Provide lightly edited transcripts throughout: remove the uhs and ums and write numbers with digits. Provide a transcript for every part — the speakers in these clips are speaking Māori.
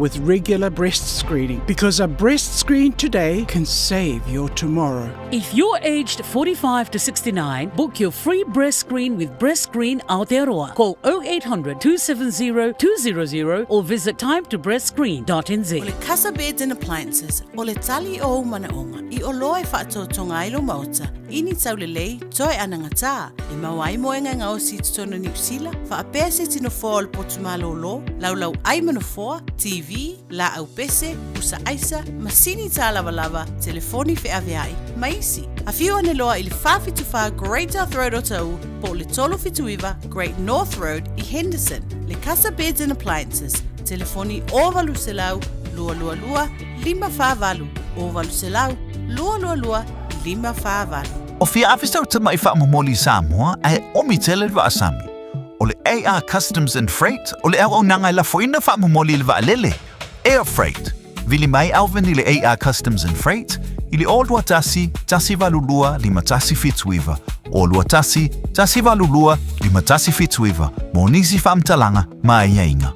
with regular breast screening, because a breast screen today can save your tomorrow. If you're aged 45 to 69, book your free breast screen with Breast Screen Aotearoa. Call 0800 270 200 or visit timetobreastscreen.nz. Ole Casa Beds and Appliances, ole tali o manaonga, I oloe whaatotonga ilo mauta, ini taulelei, toi anangata, I mawai moenga ngao sitono New Zealand, whaapea se tino fall potumalo lo, laulau aimanofoa, TV, la au pese, usa aisa, masini ta lava, telefoni fe aviai, maisi. A few ane loa ili whawhituwha Great North Road o tau, po le tolo fituiva, Great North Road I Henderson, le Casa Beds and Appliances, telefoni ovalu selau, lua, 5 ovalu selau, lua, 5. O fia afistau tama I whaamomoli Samoa ai omitele wa asami. O le AR Customs and Freight, o le au nanga la foina whaamomoli le waalele. Air Freight, vili mai alvin I le AR Customs and Freight, ili olua tasi valulua 5 tasi fituiva. Olua tasi valulua 5 tasi fituiva. Monisi whaamtalanga mai inga.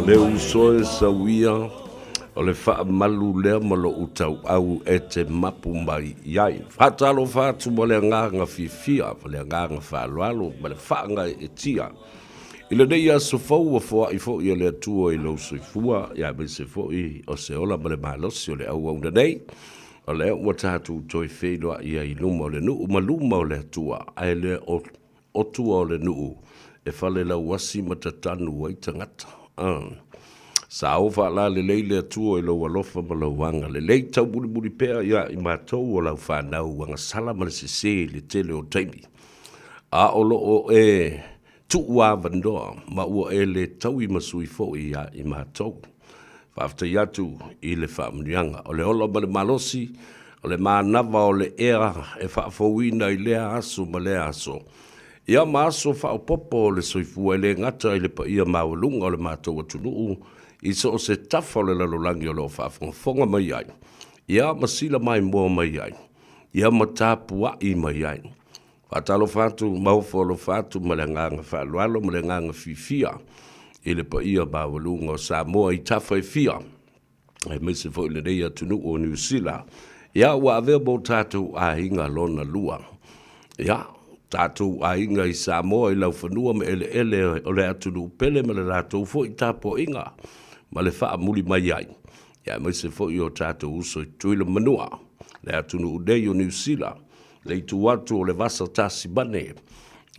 Le usoe sawia o le wha malu lea malo utau au e te mapu mai iai. Whatalo whatu mo le nganga fifia, le nganga whaaloalo, ma le whaanga e tia. I le nei a sofau a fua I fo I le atua I lau soifua, ia me se fo I o se ola ma le malosi o le au au nei. O le ua tātu toi whenua ia I luma o le nuu, ma luma o le atua, ai le o tua o le nuu, e whale lau wasi matatanu ai tangata. Sa ofa la le leile atua I lau alofa ma lau wanga. Le lei tau buri pēr ia I mātou o lau whanau wanga sala ma le se le tele o taimi. A o loo e tu ua vandoa ma ua e le tau I masui fo ia I mātou. Whafta iatu I le whaamnianga. O le ola ma le malosi, o le mānawa o le ea e whaafowina I lea aso ma lea aso. Ia maaso whaopopo o le soifua I le ngata I le pa ia maulunga o le mātou atunuu I so se tafa o le lalolangi o le o whaafonga mai ai. Ia masila mai mua mai ai. Ia matapua I mai ai. Whatalo whatu, maufolo whatu, ma le nganga whaaloalo, ma le nganga fifia. I le pa ia maulunga o Samoa I tafa I fia. Ai mese fo I le nei atunuu o New Zealand. Ia wa avebo tātou a hinga lona lua. Ia. Tātou a inga I Samoa I lau whanua me ele o le atunu pele ma le rātou fo I tāpo inga ma le wha muli mai ai. Ia mai se fo I o tātou uso I tuila manua le atunu udei o New Zealand le I tuatu o le vasa tasi bane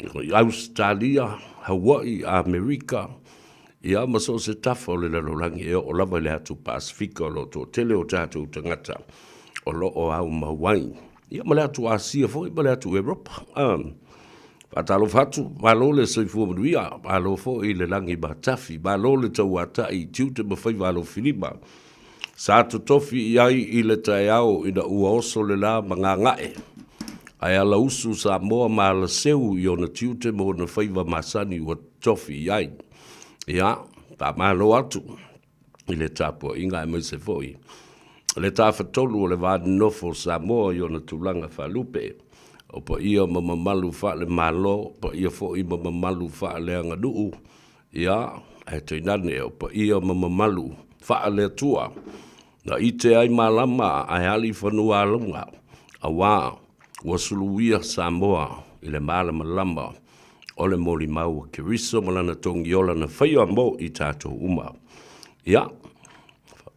I Australia, Hawaii, Amerika. Ia maso se tafa o le lalolangi e o lava le atu Pasifika o lo tō tele o tātou tangata o lo o au Hawaii. Ia ma le atu Asia fo I ma le atu Europa. Patalo fatu, malo le soifua manuia, malo fo I le langi matafi, malo le tau ata I tiute ma Faiva alo Filipa. Sa to tofi ai I le taiao ina ua oso le la mangangae. Ai ala usu Samoa ma ala seu I ona tiute mo na Faiva masani ua tofi ai. Ia, pa malo atu, I le tapo inga e mai se foi. Le tafatolu o le vādi nofo Samoa I ona tulanga whalupe. O pa ia mamamalu wha le malo, pa ia fo I mamamalu wha le anga nuu. Ia, e te nane, o pa ia mamamalu wha le tua. Na I te ai malama ai ali whanua alunga. A wā, ua suluia Samoa I le malama lama. O le moli mau ke riso malana tongi ola na whaia mo I tātou uma. Ia,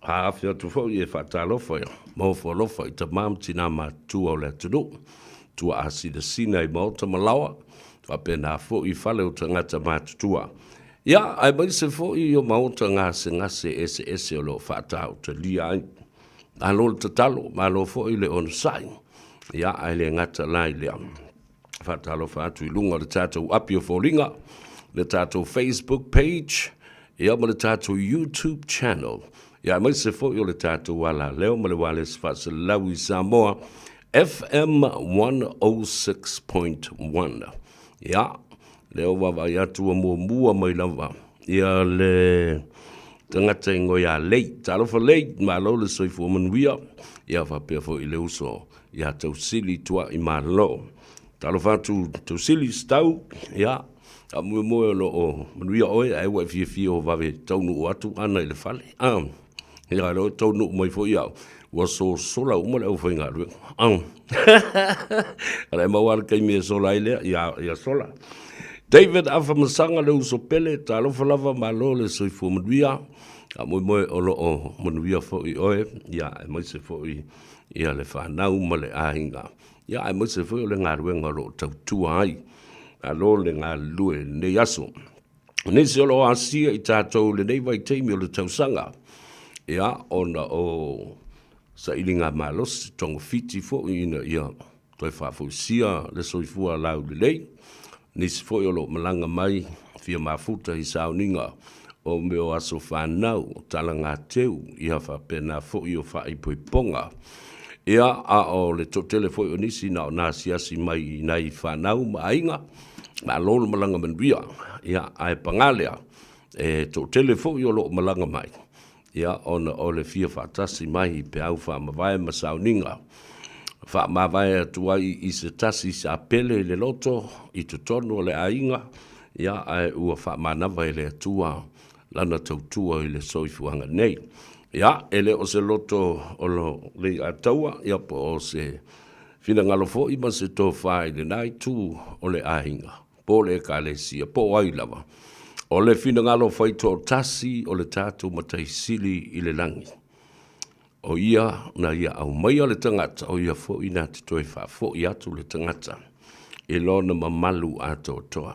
haafia tu fo I e whatalofa ia. Mau whalofa I ta mam tina mātua o le tunu. Tua asida sina I maota malawa, whapena fo I whale o tangata mātutua. Ia, ai mai se fo I o maota ngase ese o lo whata o te lia ai. Alo le tatalo, malo fo I le on sai. Ia, ai le ngata lai lea. Whatalo whatu I lunga le tātou api o fōringa, le tātou Facebook page, ia ma le tātou YouTube channel. Ia, mai se fo I o le tātou wala leo ma le wale se whasa lau I Samoa, FM 106.1. Ja, leo wawa ia tua mua mai lava. Ia le tangata ingo ia lei. Talofa lei, ma lo le soifu manuia. Ia whapea fo i le uso. Ia tau sili tua i ma lo. Talofa tau sili stau. Ia, a mua lo o manuia oe. Ai wa fia o vave taunu o atu ana i le fale. Ia lo taunu mai fo iau. Wa so sola umale au whainga rue. Ala mawar kai mea sola ilea. Ia sola. David afa masanga le uso pele. Ta alofa lava ma lo le soifu manuia. A moe o lo o manuia fo i oe. Ia e maise fo i ia le whanau ma le ahinga. Ia e maise fo i o le ngā ruenga lo tautua ai. A lo le ngā lue ne yaso. Nisi o lo asia i tātou le nei vai teimi o le tausanga. Ia ona o sa ilinga malos tongo fiti fo ina ia toi whafusia le soifua lau le lei. Nisi fo i o lo malanga mai fia mafuta i sauninga o meo aso whanau tala ngā teu ia whapena fo i o whaipoiponga. Ia a o le totele fo i o nisi na o nā siasi mai nei whanau mainga. Ma lolo malanga manuia. Ia ai pangalea e totele fo i o lo malanga mai. Ia ona o le fia whaatasi mai pe au whaamawai masauninga. Whaamawai atuai i se tasi sa pele le loto i tutono le ainga. Ia ai ua whaamanawa le atua lana tautua i le soifuanga nei. Ia ele o se loto o lo le ataua. Ia po o se fina ngalo fo i se tō whai le nai tu o le ainga. Po le ka le sia po ai lava. O le fina ngalo fai tō tasi o le tātou matai sili i le langi. O ia na ia au mai o le tangata o ia fo i nā te toi wha fo i atu le tangata. E lona mamalu ato toa.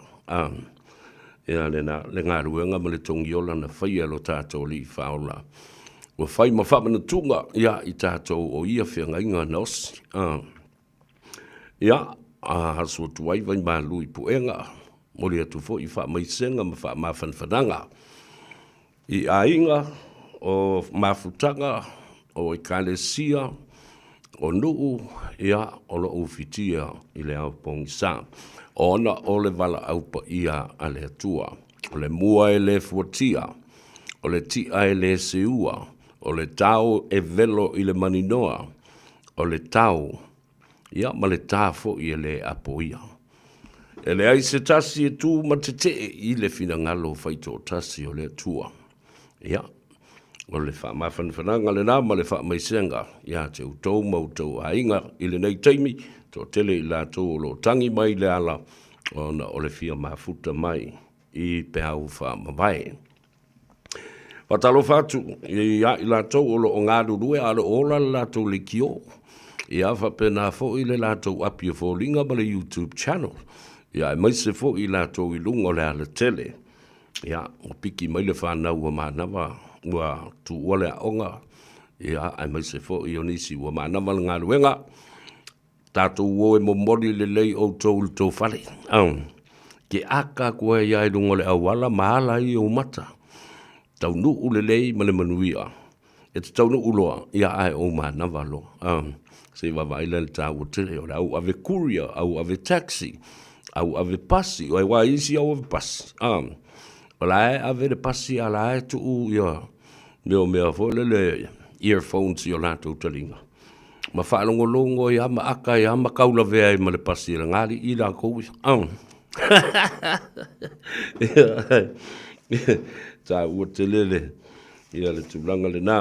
Ia le ngā ruenga ma le tongi ola na whai alo tātou li whaola. Wa whai ma whamana tunga ia i tātou o ia whianga inga naosi. Ia hasua tuai vai malu i puenga. Mori atu fo i wha maisenga ma wha mawhanwhananga. I ainga o mawhutanga o i kalesia o nuu ia o lo ufitia i le au pongi sa. Ona o le wala aupa ia a le atua. O le mua e le fuatia. O le tia e le seua. O le tau e velo i le maninoa. O le tau ia ma le tāfo i le apoia. E le ai se tasi e tū matete i le fina ngalo whaito tasi o le atua. Ia, o le wha mawhanwhananga le nā ma le wha maisenga. Ia te utou mautou ainga i le nei teimi. Tō tele i la tō lo tangi mai le ala. O le fia mafuta mai i pe au wha mawai. Patalo fatu i la tō o lo o ngāru rue a le ola la tō le kio. Ia whapena fo i le la tō apia fo linga ma le YouTube channel. Ia mai se fo i la tō i lungo le ala tele. Ia o piki mai le whanau wa manawa ua tu ua le aonga. Ia ai mai se fo i onisi wa manawa le ngā ruenga. Tātou uo e momori le lei o tō le tō whale. Ke aka kua ia i lungo le awala mahala i o mata. Tau nuu le lei ma le manuia. E te tau nuu loa ia ai o manawa lo. Se wawaila le tā ua tele o le au ave courier, au ave taxi. Au ave pasi, o e wa isi au ave pasi. O la e ave le pasi a la e tuu ia. Mea fo le earphones i o lātou talinga. Ma whaalongo longo i ama aka i ama kaula vea i ma le pasi la ngāri i la koui. Tā ua te lele i le tūlanga le nā.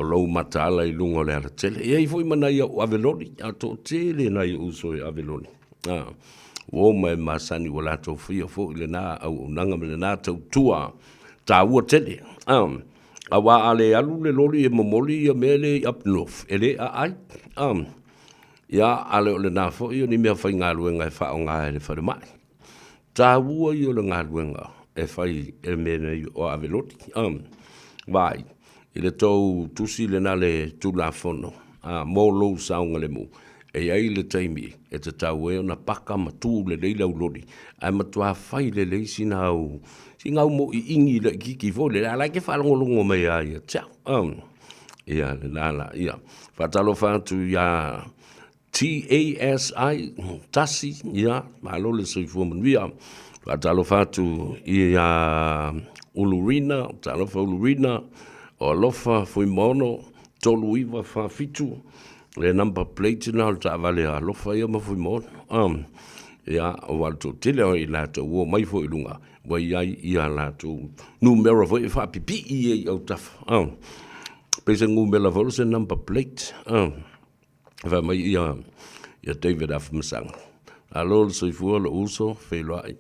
O lau mata ala i lungo le ala tele. Ia i fo i mana i au aveloni. A tō tele na i uso i aveloni. O mai masani wala to fia fo le na au nanga le na tau tua ta ua tele awa ale alu le loli e momoli e mele up north ele ai ya ale le na fo io ni me fa nga luenga e fa nga le fa mai ta ua io le nga luenga e fai e mele o aveloti vai ile to tusi le na le tu la fono mo lo saunga le mu e ai le taimi e te tau e ona paka matu le leila ulori ai matua fai le leisi nau si ngau mo i ingi le kiki fo le ala ke whalongolongo mai ai ia le lala ia whatalo whātu ia TASI, tasi, ia, malo le soifua manuia. Talo fatu ia ulurina, talo fa ulurina, o alofa fui mono, tolu iwa fa fitu, le number plate na o ta vale alofa ia ma fui mono. Ia, o walto tele o i lato, uo mai fo i lunga, wa iai ia lato, numero fo i fa pipi i au tafa. Pese ngumela fo se number plate, fa mai ia David Afmasang. Alo so fu lo uso fe lo ai.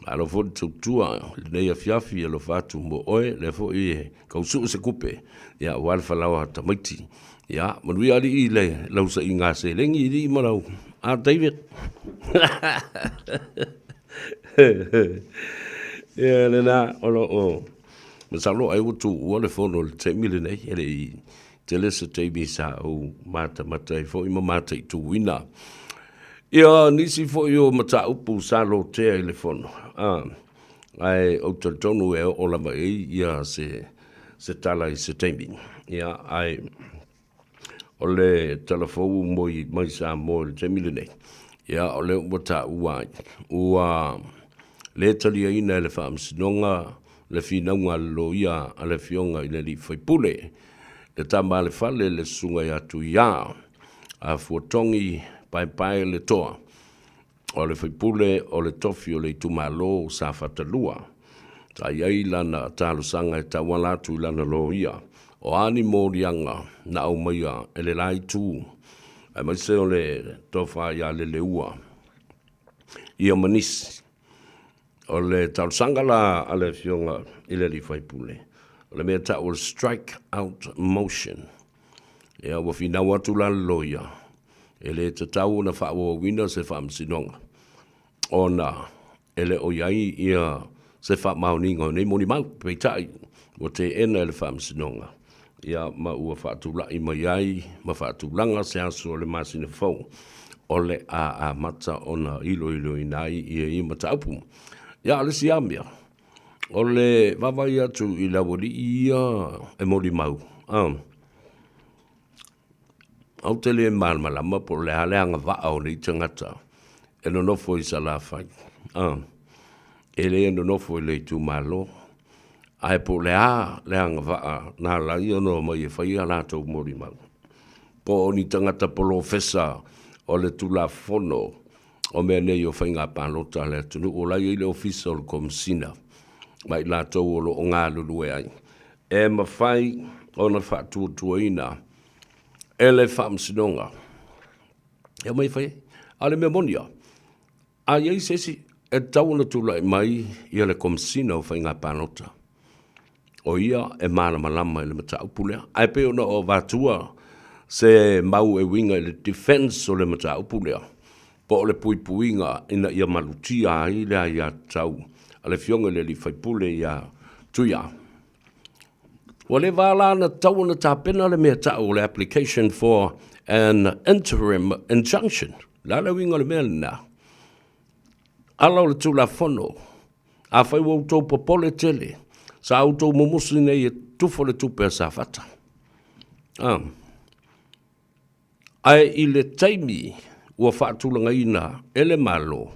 Alo fo tua le ia fiafi lo fatu mo oe le fo i ka su se kupe. Ya wal fa lawa ta maiti. Ya mo wi ali le lo sa inga se lengi di mo lo. David. Ya na o. Masalo ai wutu o le fo no te mile nei ele tele se te bisa o mata fo i mata i tu wina. Ia nisi fo i mata upu salo te ele fono. Ai o te tonu e o lama ia se tala i se teimi. Ia ai o le telefou mai sa mo le te mile nei. Ia o le mata uai. Ua le tali ina ele whaamsinonga le finaunga lo ia a le fionga i le li whaipule. Le tama le fale le sunga i atu ia a fuatongi pai le toa. O le whaipule o le tofi o le itumalo sa fatalua. Ta iai lana talo sanga e tawalatu i lana lo ia. O ani morianga na au maia e le lai tu. Ai mai se o le tofa ia le leua. Ia manisi. O le talo sanga la a le fionga i le li whaipule. O le mea ta o strike out motion. Ia wa fina watu la loia. E le te tau na wha wina se wha msinonga. O na, ele o iai ia se wha mauninga. Nei moni mau, peitai, o te ena ele wha msinonga. Ia ma ua wha tula i ma iai, ma wha tulanga se aso le masina fau. O le a mata o na ilo i nai ia i mataupu. Ia le siamia. O le vavai atu i la wali ia e mori mau. Au te le malmalama po le haleanga vaa o ni tangata. E no nofo i sa la whai. E le no nofo i le tu malo. Ai po le leanga vaa na la i ono mai e whai a lato mori mau. Po o ni tangata polo fesa o le tula fono. O mea nei o whainga pālota le tunu. O lai i le ofisa o le komsina. Mai lato o lo o ngā lulu e ai. E ma whai o na whātua ina. Ele whaamsinonga. E mai whai, ale mea monia. A iei sesi, e tauna tula e mai i ale komsina o whainga pānota. O ia e mana malama i le mata upulea. Ai peo na o vatua se mau e winga i le defense o le mata upulea. Po o le puipuinga ina ia malutia i lea ia tau. Ale fionga le li whaipule ia tuia. Wa le wala na tau na tāpena le mea tau le application for an interim injunction. Lala winga le mea na. Alau le tula fono. A whai wau tau popole tele. Sa au tau mumusi nei e tufo le tupe sa fata. Ai i le taimi ua whaatulanga ina ele malo.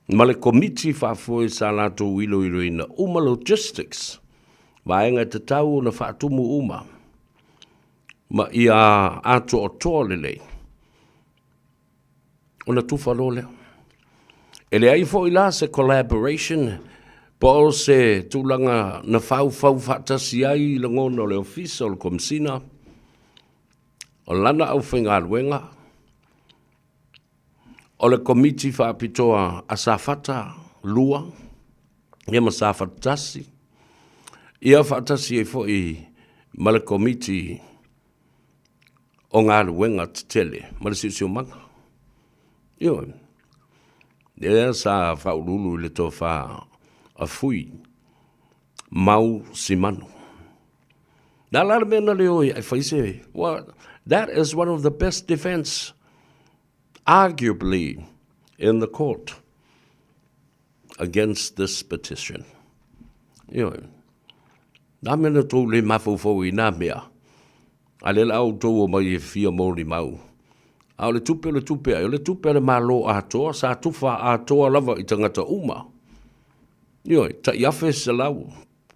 Ma le komiti whaafoe sa lato ilo ina uma logistics. Vaenga te tau na whaatumu uma. Ma ia ato o toa lelei. O na tufa lole. Ele ai fo ila se collaboration. Po se tulanga na fau whaatasi ai langona o le ofisa o le komsina. O lana au whenga aluenga. O le komiti whaapitoa a safata lua. Ia ma safata tasi. Ia whaatasi e fo i ma le komiti o ngā luenga te tele. Ma le siusio manga. Io. Ia sa whaurulu le tō wha a fui. Mau simano. Nā lara mena leo i whaise. That is one of the best defense, arguably, in the court against this petition. Io. Nā mena tō le mafofo i nā mea. A le lau tō o mai e fia mōri mau. A o le tupe, le malo a toa, sa tufa a toa lava I tangata uma. Ioi, ta iafe se lau,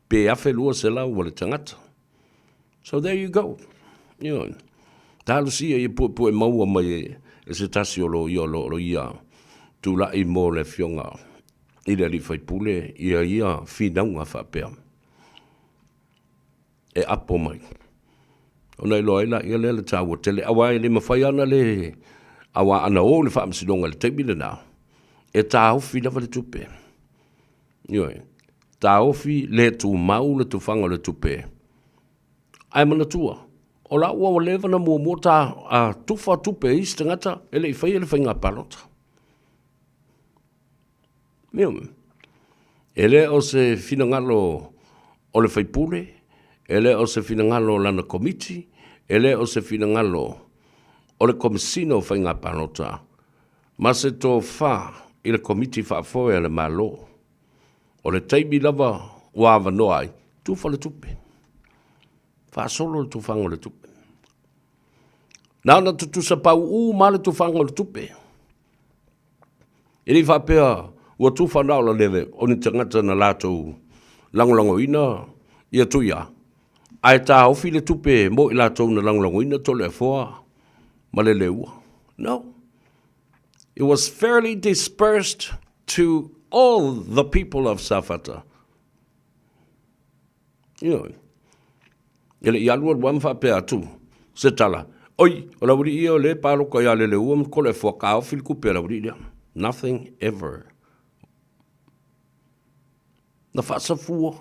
pe iafe lua se lau wale tangata. So there you go. Ioi, talusia I pu e maua mai e se tasi o lo ia, tu la I mo le fionga. I le li fai pule, ia finaunga whapea. E apo mai. O nei loa ila ia le tāua tele. Awa e le mawhai ana le. Awa ana o le whaamsidonga le teimile nā. E tā ofi lava le tupe. Ioi. Tā ofi le tu mau le tu whanga le tupe. Ai mana tua. O la ua wa lewa na mua tā a tufa tupe is tangata. Ele I whai ele whai ngā palota. Mium. Ele o se finangalo o le whaipule. Ele o se finangalo lana komiti. Ele o se finangalo o le komisino whai ngā panota. Ma se tō whā I le komiti whaafoe le malo. O le teimi lava wāwa noai. Tufa le tupe. Wha solo le tufanga le tupe. Nāna tutu sa pau ma le tufanga le tupe. Ili whapea ua tufa nao la lewe. O ni tangata na lātou langolango ina. Ia tuia. Ai tā hofi le tupe mo I lātou na langolango ina tole e foa ma le leua. No. It was fairly dispersed to all the people of Safata. Ioi. Ele I alua wam whapea tu. Se tala. Oi, o la wuri ia o le pāroka ia le leua ma kole e foa ka hofi le kupe la wuri ia. Nothing ever. Na whaasafua.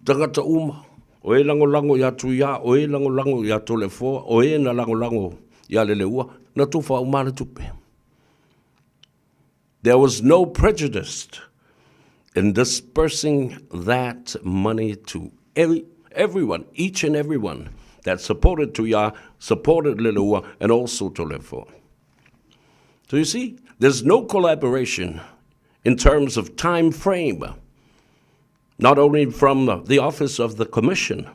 Tangata uma. O e lango ia tu ia, o e lango ia tole foa, o e na lango ia le leua, na tufa umale tupe. There was no prejudice in dispersing that money to everyone, each and everyone that supported Tuya, supported Lelua, and also Tolefo. So you see, there's no collaboration in terms of time frame. Not only from the office of the commission,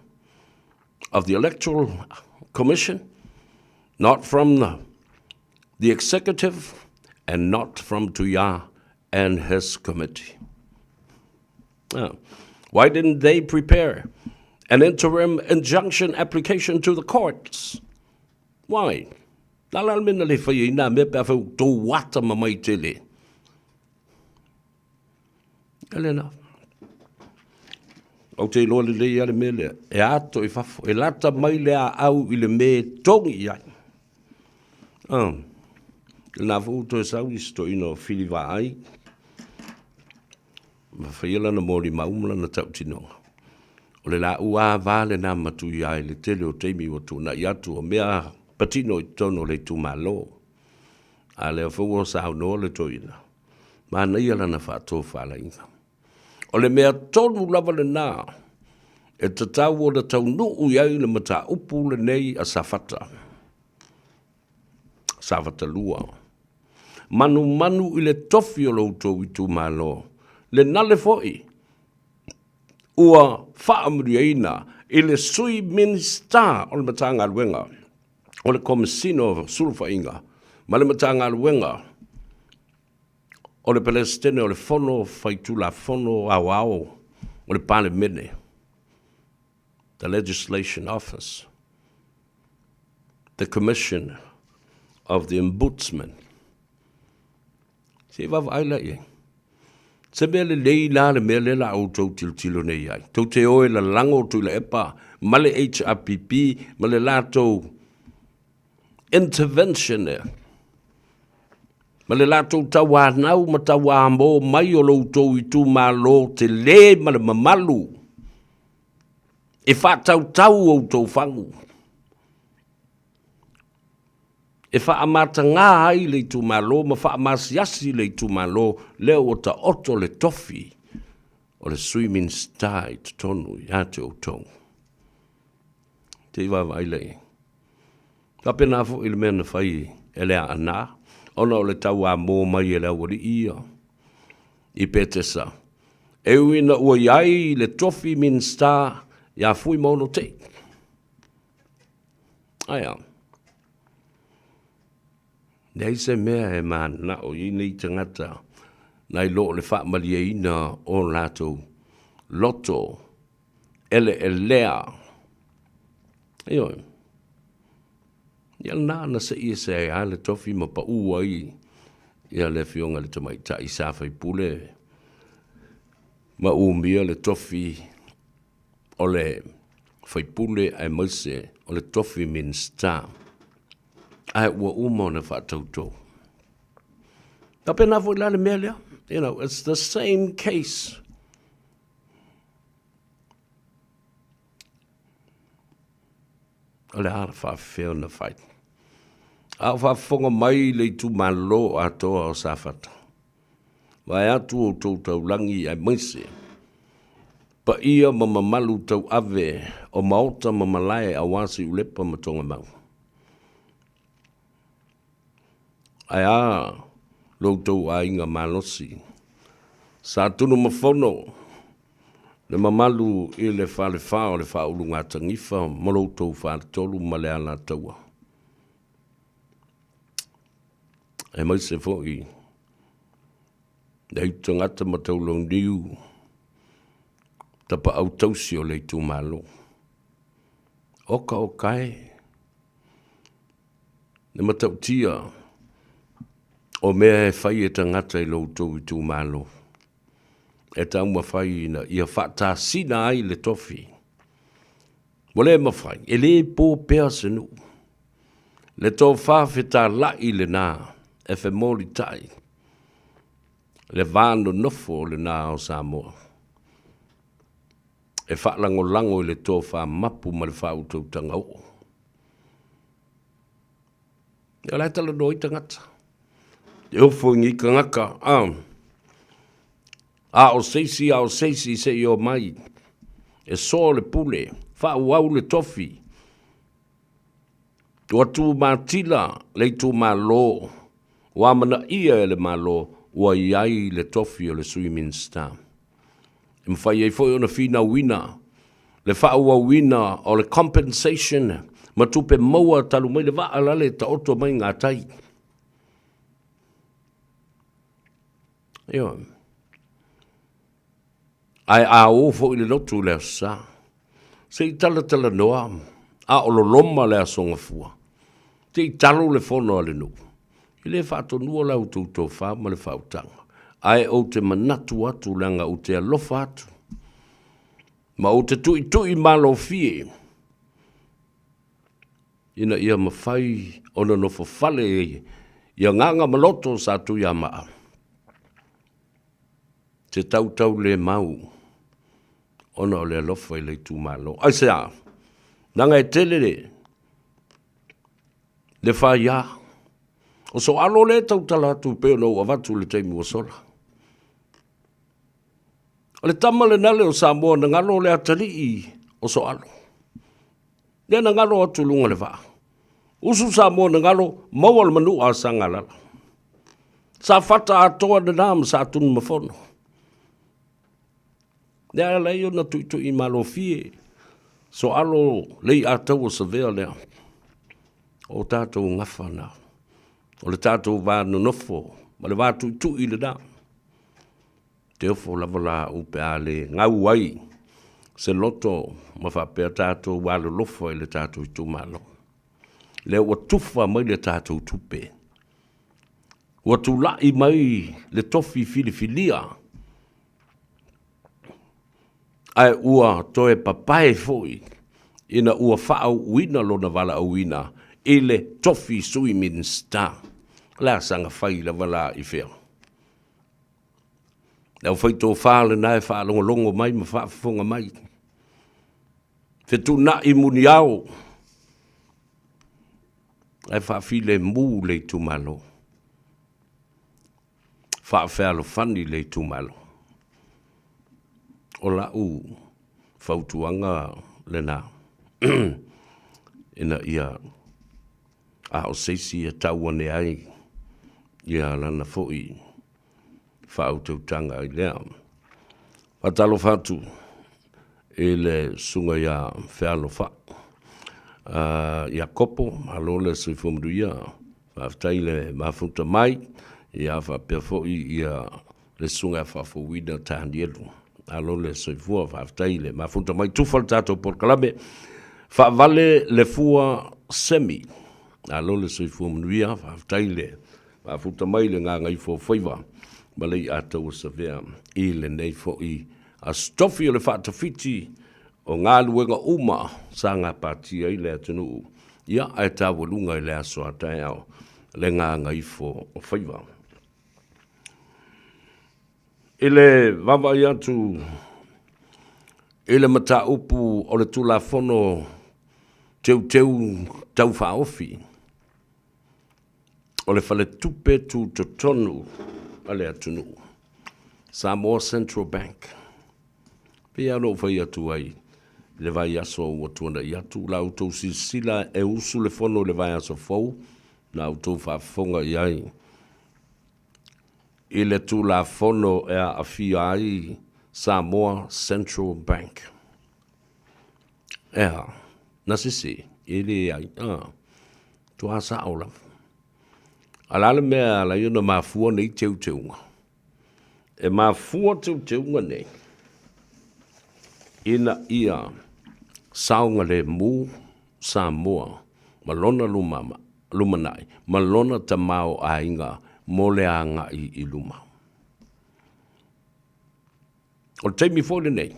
of the electoral commission, not from the executive, and not from Tuya and his committee. Why didn't they prepare an interim injunction application to the courts? Why? Enough. O te loa le lei ale mele, e ato I fafo, e lata mai le a au I le me tongi ai. Le nā futo e sau isto ino whiliwa ai. Ma whaiela na mōri maumla na tau tinonga. O le la ua vale nā matui ai le tele o teimi o tūna I atu o mea patino I tono le tu malo. A le fuo sau no le toina. Ma na ia lana whātō whala inga. O le mea tonu lava le nā, e te tau o le tau nuu iai le mata upu le nei a Safata. Safata lua. Manu I le tofi o loutou I tu malo. Le nale foi. Ua whaamuriaina I le sui minista o le matanga luenga. O le komisino sulfa inga. Ma le matanga luenga. O le Palestine o le fono faitula fono au o le pale mene. The legislation office. The commission of the ombudsman. Se va vai la ye. Se me le leila le me le la auto tilo nei ai. Tau te oe la lango tu le epa. Male HRPP. Male lato intervention there. Ma le lātou tawa nau ma tawa mō mai o loutou I tū mālo te le ma le mamalu. E whātau tau o tau whangu. E whaamata ngā ai le tū mālo, ma whaamasiasi le tū mālo, leo o ta oto le tofi, o le swimming star I te tonu I ate o tau. Te iwa vai lei. Ka pena fo I le mena whai e lea anā. Ona o le tau a mō mai e la wari ia. I petesa. E uina ua iai le tofi min star ia fui mono te. Aia. Nei se mea e mana o i nei tangata. Nai lo le wha malia ina o lato. Loto. Ele e lea. Eo. Ia nana se ia se a le tofi ma pa ua i. Ia le fionga le tamaita i sa fai pule. Ma umia le tofi o le fai pule ai maise o le tofi min star. Ai ua uma na wha tautou. Ka pena fo la le mea lea. You know, it's the same case. O le ara wha whio na whai. A wha whonga mai le tu malo a toa o safata. Vai atu o tau tau langi ai maise. Pa ia mamamalu tau ave o maota mamalae a wasi ulepa matonga mau. Ai a lo tau a inga malosi. Sa tunu mafono. Le mamalu i le whale whao le wha ulunga tangifa molo tau whale tolu male ala taua. E mai se fo i. Nei tangata matau lo niu. Tapa au tausi o le tu malo. Oka o kai. Ne matau tia. O mea e whai e tangata i lo tau i tu malo. E tau ma whai na ia whata sina ai le tofi. Wale ma whai. E le po pea senu. Le tō whawheta lai le nā. E whe mori tai. Le vāno nofo le nā o Samoa. E whaalango lango i le tō wha mapu ma le whautau tanga o. E lai tala noi tangata. E ofo ngi ka ngaka. A o seisi se i o mai. E so le pule. Wha uau le tofi. Ua tū mātila le tū mālo. Ua mana ia le mālo. Ua iai le tofi o le swimming star. E mwhai ei foi ona fina wina. Le wha ua wina o le compensation. Ma tupe maua talu mai le waa lale ta oto mai ngā tai. Eo. Ai a o fo i le lotu le sa. Se i tala noa. A o lo loma le asonga fua. Te i talo le fono ale nu. I le wha nua lau tūtou wha ma le whautanga. Ai o te manatu atu langa o te alofa atu. Ma o te tui malo fie. Ina ia mawhai ona no fale ia nganga maloto sa tui a maa. Te tau le mau. Ona o le alofa i le tu malo. Ai se a. Nanga e tele le. Le whai a. O so alo le tau talatu peo no avatu le teimu o sola. O le tama le nale o Samoa na ngalo le atali i o so alo. Le na ngalo atu lunga le vaa. Usu Samoa na ngalo mawal manu a sanga lala. Sa fata atoa na nama sa atun mafono. Le ala iyo na tui malo fie. So alo lei atau o savea lea. O tātou ngafa na. O le tātou vānu nofo. Ma le vātu tui le na. Te ofo lava la upe ale ngau wai. Se loto ma whapea tātou wālu lofo e le tātou i tūmalo. Le ua tufa mai le tātou tupe. Ua tūlai mai le tofi filifilia. Ai ua toe papae foi. Ina ua whaau uina lona wala au ina. Ile tofi swimming star. La sanga whai la wala i whea. Lau whai tō whaale nai whaalongo mai ma whaafonga mai. Whetu na i muni au. Ai whaafile mū le tumalo. Whaafealo whani le tumalo. O la u whautuanga le nā. Ina ia a o seisi e tauane ai. Ia lana foi. Whautautanga i lea. Patalo whatu. E le sunga ia whealo wha. Ia kopo. Alo le sui whomru ia. whaftai le mafuta mai, ia whapea fo'i ia le sunga whawhawina tāni elu. Alo le soifua whaftai le mafuta mai tufal tātou porkalame, whavale le fua semi. Alo le soifua manuia, whaftai le mafuta mai le ngā Gagaifo Faiva, malei atou sa vea I le nei fo'i a stofi o le whaatawhiti o ngā luenga uma sa ngā pātia I le atunu. Ia ai tāwalunga I le asoa tai au le ngā Gagaifo Faiva. I le wawai atu I le mata upu o le tulafono teu tau whaofi. O le whale tupe tu tonu a le atunu. Samoa Central Bank. Pea no whai atu ai. Le vai aso o tuana I atu. La utou sila e usu le fono le vai aso fau. La utou whafonga I ai. I le tu la fono e a awhia ai Samoa Central Bank. Ea. Nasisi. Ili ai. Tu asa aula. Alale mea la yuna mafua nei teu. E mafua teu nei. Ina ia saunga le mu Samoa. Malona lumanai. Malona tamau ainga mole anga I luma. O teimi fōle nei.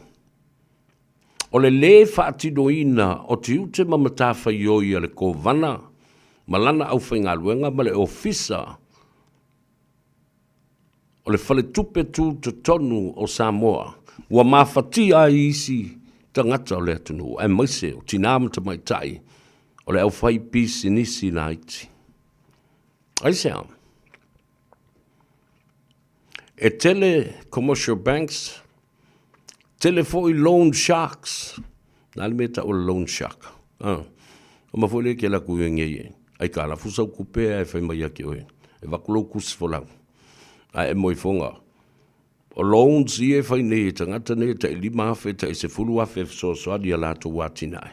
O le whaatidoina o te ute mamatafa ioi le kovana. Malana au whainga luenga ma le ofisa o le whale tupe tu te tonu o Samoa. Ua mawhatia I isi tangata o le atunu. E maise o tinamata mai tai o le au whai pisi nisi na iti. Ai sea. E tele commercial banks, tele foi loan sharks. Nale meta o loan shark. O mawhole ke la kuyengi ai ka la fusa kupe e whai mai ake oe. E wakulo kusi folang. Ai e moi fonga. O loans I e whai ne tangata ne ta lima hafe ta se fulu hafe so di ala to watinai.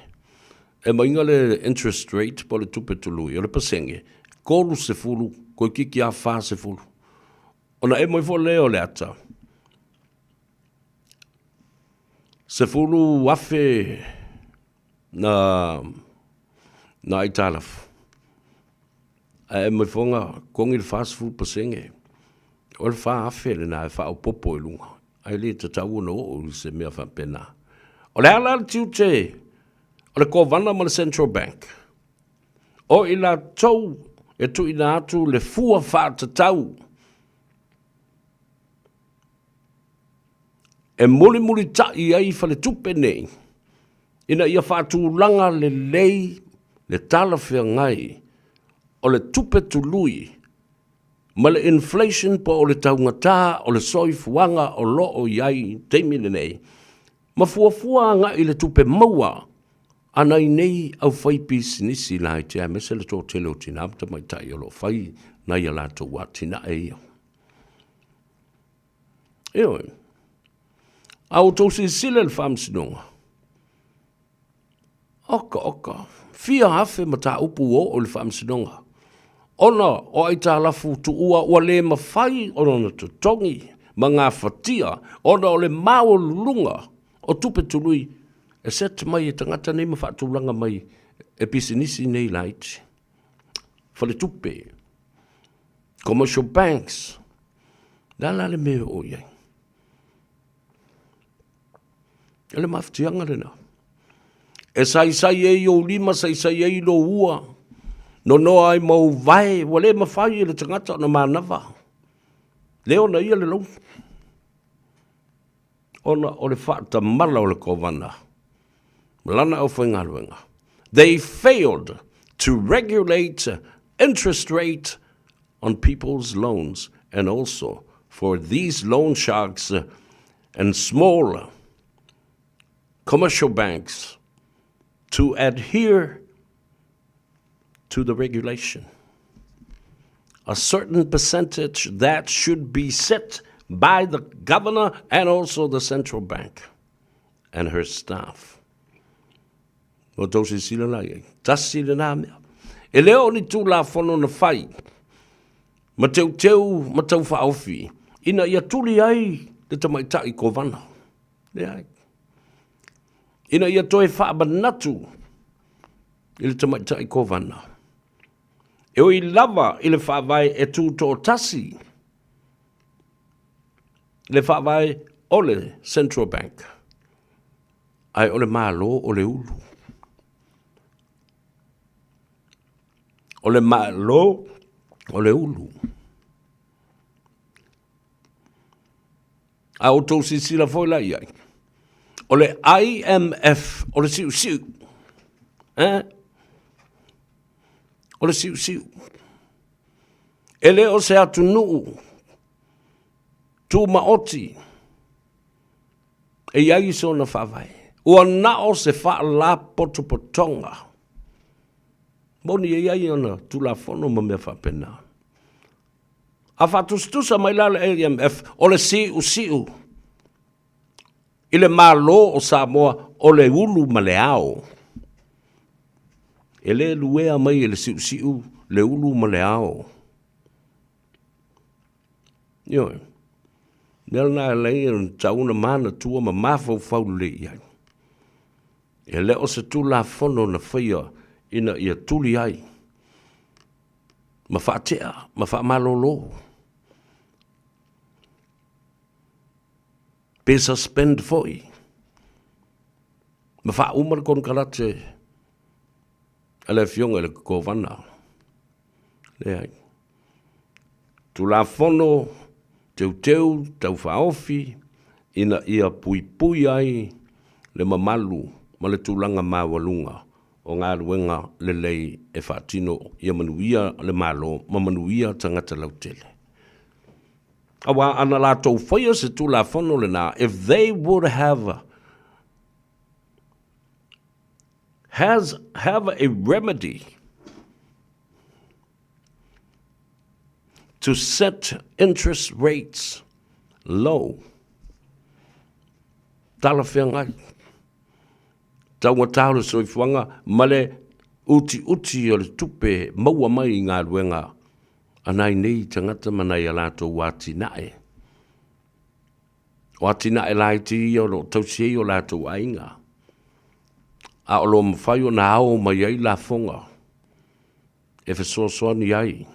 E mainga le interest rate po le tupe tului. O le pasenge. Kolu se fulu. Ko kiki a wha se fulu. Ona e moi fo leo le ata. Se fulu wafe na italaf. E moi fonga kongi le fast food pasenge. O le wha afe le na e wha o popo I lunga. Ai le te tau no o se mea wha pena. O le ala tiu te. O le kovana ma le Central Bank. O I la tau e tu ina atu le fua wha te tau. E muli tai ai whale tupe nei. Ina ia whaatūlanga le lei, le talawhia ngai, o le tupe tului, ma le inflation po o le taungata, o le soifuanga, o lo o iai, teimine nei. Ma fuafua nga I le tupe maua, anai nei au whaipis nisi lai te amese le tō tele o tinamta mai tai o lo whai, na ia lato watina e ia. Eoi. Au tōsi sile le whamsinonga. Oka. Fia hafe ma tā upu o le whamsinonga. Ona o ai tā lafu tu ua le mawhai ona tu tongi, ma ngā whatia, ona o le mao lunga o tupe tului, e set mai e tangata nei ma whaatulanga mai e pisinisi nei laiti. Whale tupe. Commercial banks. Nala le mea o iai. Ele maftianga lena. E sai e o lima sai e lo ua. No ai mau vai, wale mawhai le tangata na manawa. Leo na ia le lau. Ona o le whaata mala o le kovana. Malana au whaingaruenga. They failed to regulate interest rate on people's loans and also for these loan sharks and small commercial banks to adhere to the regulation. A certain percentage that should be set by the governor and also the central bank and her staff. O tausi sila lai, tasi le nā mea. E leo ni tū la whono na whai. Ma teu, ma tau whaofi. Ina ia tuli ai, te tamaitai ko vana. Lea. Ina ia toe whaabanatu, i le tamaitai ko vana. E o I lava i le whaavai e tū tō tasi. Le whaavai o le Central Bank. Ai o le malo o le ulu. O le malo o le ulu. A o tō sisila foi la iai. O le IMF, o le siu. O le siu. E le o se atu nuu. Tu maoti. E iai so na whawai. Ua nao se wha la potopotonga. Moni e iai ana tu la whono ma mea whapena. A whatustusa mai la le AMF o le siu. I le malo o Samoa o le ulu ma le ao. E le luea mai e le siu le ulu ma le ao. Ioi. Nel na lei en tauna mana tua ma mafau le iai. E le o se tu la fono na whaia ina ia tuli ai. Ma whaatea, ma wha malolo. Pesa spend foi. Ma wha umar kon karate. Ele fionga le kovana. Le ai. Tu la fono teu, tau whaofi, ina ia pui ai le mamalu, ma le tūlanga mawalunga, o ngā ruenga le lei e whaatino ia manuia le malo, ma manuia tangata lautele. Awa ana la tau whaia se tū la whono le nā, if they would have a remedy to set interest rates low. Tala whiangai. Taunga tālu soi whanga, male uti o le tupe maua mai I ngā ruenga. Anai nei tangata manai a lātou wātinae. Wātinae lai ti o lo tausiei o lātou ainga. A o lo mawhai o na ao mai ai la whonga. E whesoa ni ai.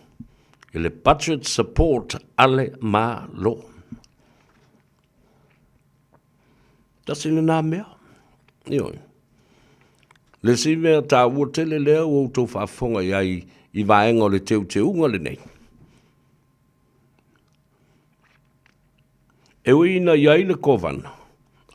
Le budget support ale ma lo. Tasi le nā mea. Ioi. Le si mea tā ua tele lea o tau whaafonga iai I vaenga o le teu le nei. E uina iai le kovana.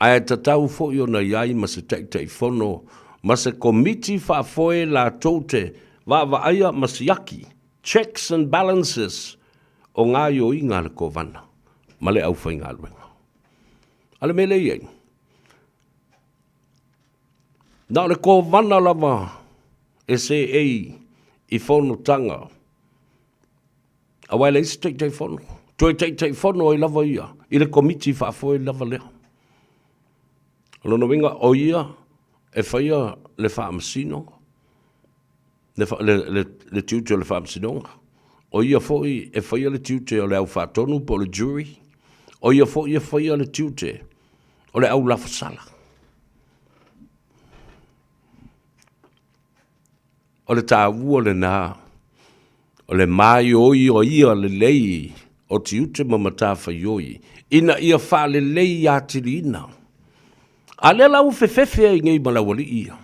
Ai tatau fo I ona iai ma se tei fono, ma se komiti whaafoe la tote, wa aia ma se yaki. Checks and balances o ngā yo I ngā le kovana. Ma le au whai ngā luenga. Ale me le iei. Nā le kovana lava e se ei I whono tanga. A wai le isi tei whono. Toi tei whono I lava ia. I le komiti whaafoe lava lea. Lono winga o ia e whaia le whaamasino. Le tiute o le whaamsinonga. O ia foi e whaia le tiute o le au whaatonu po le jury. O ia foi e whaia le tiute o le au lafasala. O le tāua le nā. O le mai oi o ia le lei o tiute mamata whaioi. Ina ia wha le lei atiri ina. A le lau fefefe I ngei malawali ia.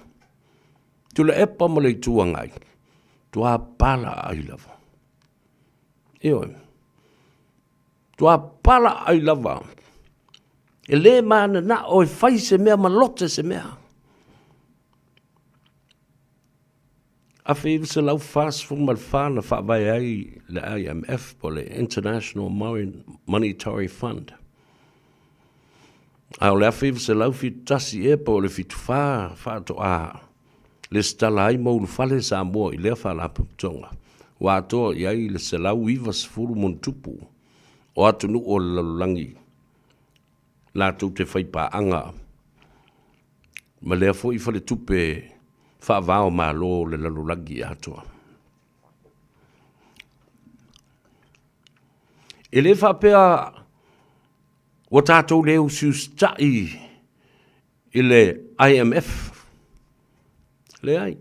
Tu le epa ma le tuangai. Tua pala ai lava. Eoi. Tua pala ai lava. E le mana na o e fai se mea malote se mea. A whaiva se lau fast fu malwhana whaavai ai le IMF po le International Monetary Fund. A o le awhiva se lau fitasi e po le fitu whaato a. Le stala ai maulu whale Samoa I lea whala putonga. Wa atoa I ai le se lau iwa sifuru montupu. O atunu o le lalulangi. La tu te whaipa anga. Ma lea fo I whale tupe whaavao malo le lalulangi atoa. E le whapea o tātou leo siustai i le IMF. Le ai.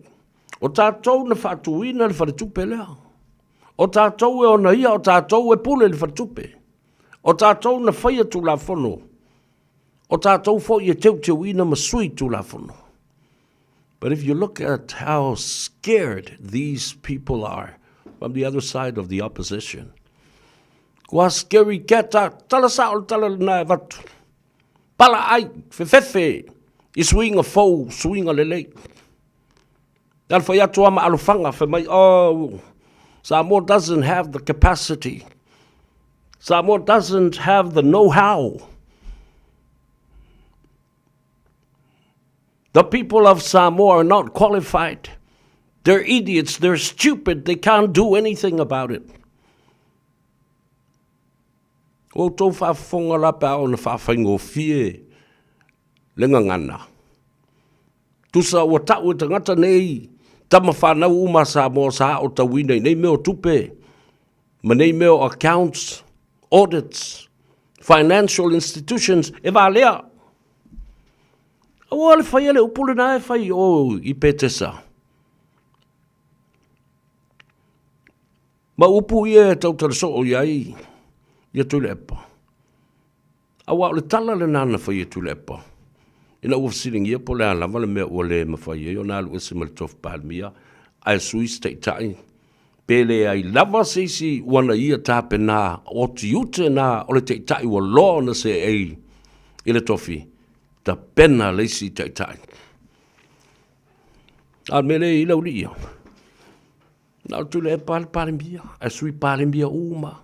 O tātou na whatuina le wharetupe lea. O tātou e ona ia, o tātou e pule le wharetupe. O tātou na whaia tu la whono. O tātou fo i e teu ina masui tu la whono. But if you look at how scared these people are from the other side of the opposition, kua scary keta, tala sao tala na vatu. Pala ai, fefefe, I swing a fou, swing a lele. Dal fa ya tua ma alufanga fa mai, oh, Samoa doesn't have the capacity. Samoa doesn't have the know-how. The people of Samoa are not qualified. They're idiots, they're stupid, they can't do anything about it. O tō whaafonga lapa o na whaafaingo fie lenga ngana. Tusa ua tau e tangata nei, tama whanau uma Samoa sa o tawina, nei meo tupe, ma nei meo accounts, audits, financial institutions, e wālea. Awa le whai ele upule na e whai o I petesa. Ma upu ia tau taraso o iai, ia tui lepa. Awa o le tala le nana whai ia tui lepa. Ina ua siling ia po le alama le mea ua le ma whai ia, o nā lu esi ma le tofu palmia, ai suis te tai. Pele ai lava seisi wana ia tape nā, o tiute nā, o le te tai ua loa na se ei, I le tofi. Ta pena leisi tai tai. Al mele I lau li ia. Nā tu le palembia, a sui palembia uma.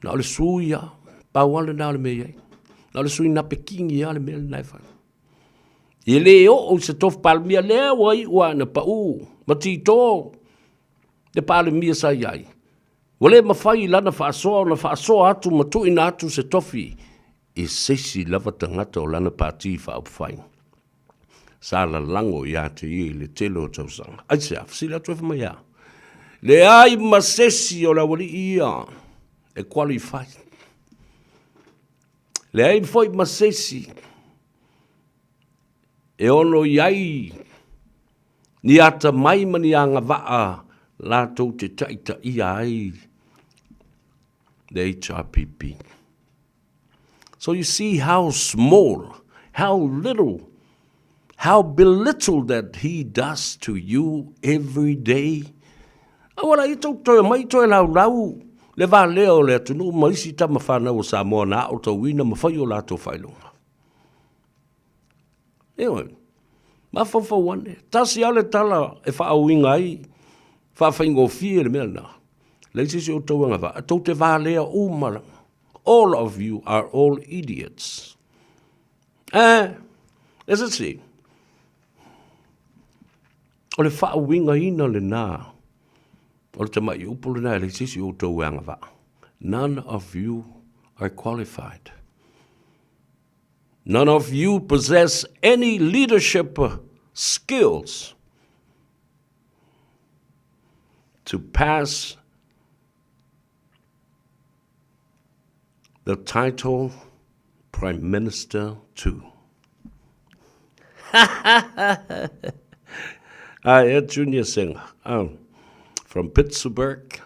Nā le suia, pauale nā le mea. Nā le sui na pekingi ia le mele naifan. I le o se tofu palembia lea wai ua na pa u. Ma tito, le palembia sa iai. Wale mawhai lana whaasoa, na whaasoa atu, ma tuina atu se tofi. I seisi lava tangata o lana pāti whaupwhai. Sa la lango ia te I le telo tausanga. Ai se afsila tu mai ia. Le ai masesi o la wali ia e qualify. Le ai foi masesi e ono iai ni ata mai mani anga waa la tau te taita ia ai the HRPP. So you see how small, how little, how belittled that he does to you every day. Awala I tau toi mai toi lau lau, le wā leo le atunu, maisi ta mawhana o Samoa na o tau wina mawhai o lato whailunga. Ewe, mawhawha wane, tasi ale tala e whaawinga ai, whaawhaingo fie le mea na. Leisisi o tau anga wha, a tau te wā leo umara. All of you are all idiots. Let's see. O le whaawinga ina le nā. O le tamai upo le nā, le sisi o tau anga wha. None of you are qualified. None of you possess any leadership skills to pass the title Prime Minister too. Junior singer from Pittsburgh.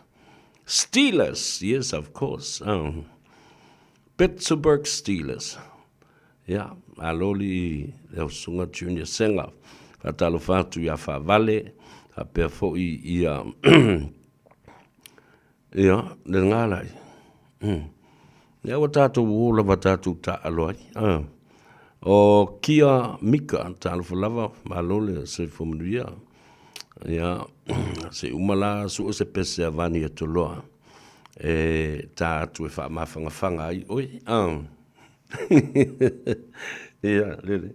Steelers, yes, of course. Pittsburgh Steelers. Yeah, aloli le sunga junior singer. Fatalo fatu ya fa vale, a perfo ia yeah, le ngalai. Ia wa tātou wola wa tātou ta aloi. O kia mika tālu lava malole se fomuia. Ia se umala su se pese avani atoloa. Tātou e wha mawhanga ai. Oi, ia, lele.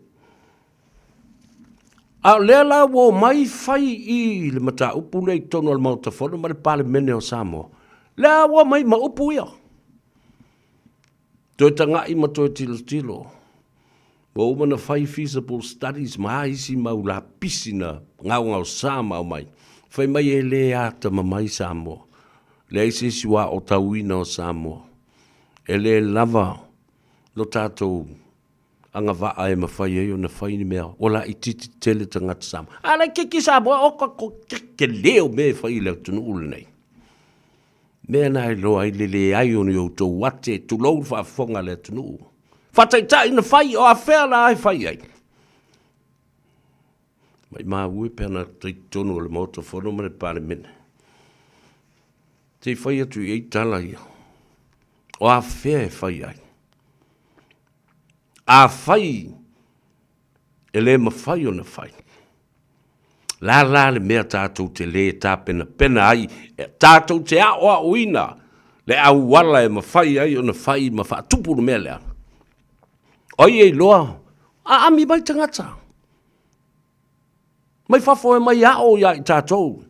A lela wo mai fai I le mata upu nei tono al mautafona ma le pale mene o Samoa. Lea wo mai ma upu ia. Toi tanga I ma toi tilo. Wo umana fai feasible studies ma isi mau la pisina ngau sāma o mai. Fai mai e le ata ma mai Samoa. Le isi siwa o tauina o Samoa. E le lava lo tātou anga vaa e mawhai e o na whai ni mea. O la i titi tele tangata Samoa. Ala kiki Samoa o kako ke leo me whai leo tunu ule nei. Mea nai loa i lele ai o ni o tō wate tu lou whaafonga le tunu. Whataitai na whai o a whea la ai whai ai. Mai maa ue pēna tei tonu o le mauta whono mare pāne mene. Te whai atu i tala ia. O a whea e whai ai. A whai e le ma whai o na whai. La le mea tātou te le tā pena ai. Tātou te a oa uina. Le au wala e ma whai ai o na whai ma wha tupuru mea lea. Oi e loa. A ami mai tangata. Mai whafo e mai ao ia i tātou.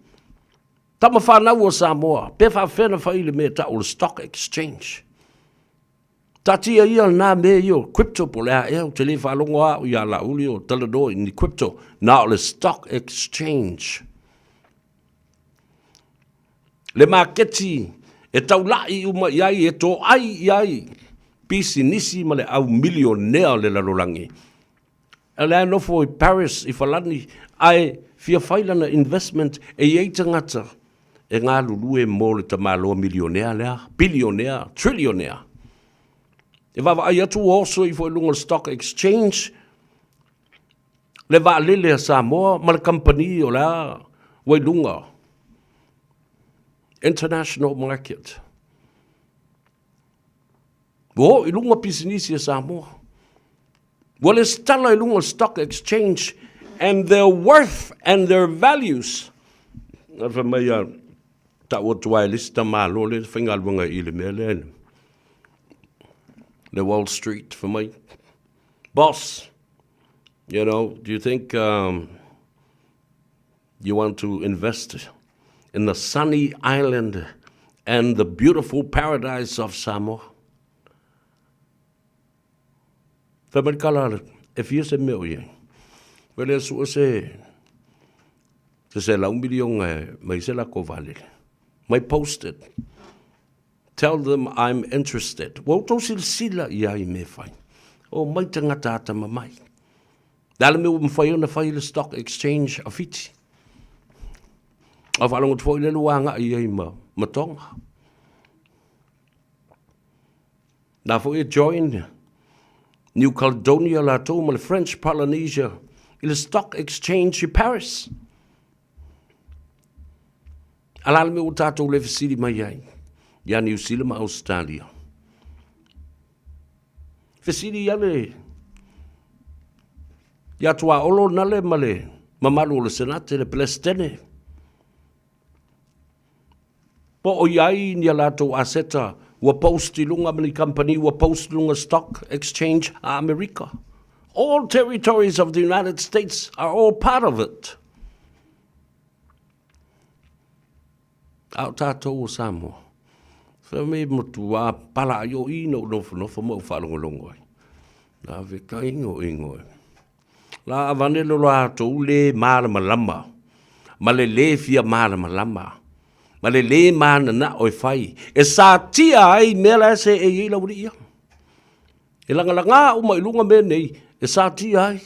Tama whanau o Samoa. Pe whawhena whaile mea ta o le stock exchange. Tatia ia nā mea io crypto po lea eo te le whalongo a o ia la uli o talado ni crypto. Nā o le stock exchange. Le marketi e tau lai uma iai e tō ai iai. Pisi nisi ma le au milionea le larolangi. E lea nofo i Paris i whalani ai fia whailana investment e iei tangata. E ngā lulue mō le tamaloa milionea lea, bilionea, trilionea. E wawa ai atu oso i fwoi lunga stock exchange. Le wa lele a Samoa, ma le company o lea, wai lunga. International market. Wo i lunga pisinisi a Samoa. Well, it's tala i lunga stock exchange and their worth and their values. Afa mai ta o tuai lista malo le whingalwanga i le mea le. The Wall Street for me. Boss, you know, do you think you want to invest in the sunny island and the beautiful paradise of Samoa? If you say million, well, it's what say. To say la million, may say la covale. May post it. Tell them I'm interested. Well, to sila ia I me fai. O mai tangata ata mamai. Dala me umfai na fai le stock exchange afiti. Awalong at foi le luanga ia ma matonga. Na foi join New Caledonia la to ma le French Polynesia il stock exchange in Paris. Alal me utato le fisili mai ai. Ya New Zealand ma Australia. Fisili ya le. Ya tua olo nale male. Mamalu le senate le plestene. Po o iai ni alato aseta. Wa posti lunga mali company. Wa posti lunga stock exchange a America. All territories of the United States are all part of it. Au tātou o Samoa. Wha me motua pala yo I no mo whalongolongo. La veka ingo. La avanelo la tau le marama lama. Ma le fia marama lama. Ma le mana na oi whai. E sa tia ai mela se e i lauri ia. E langa uma I lunga me nei. E sa tia ai.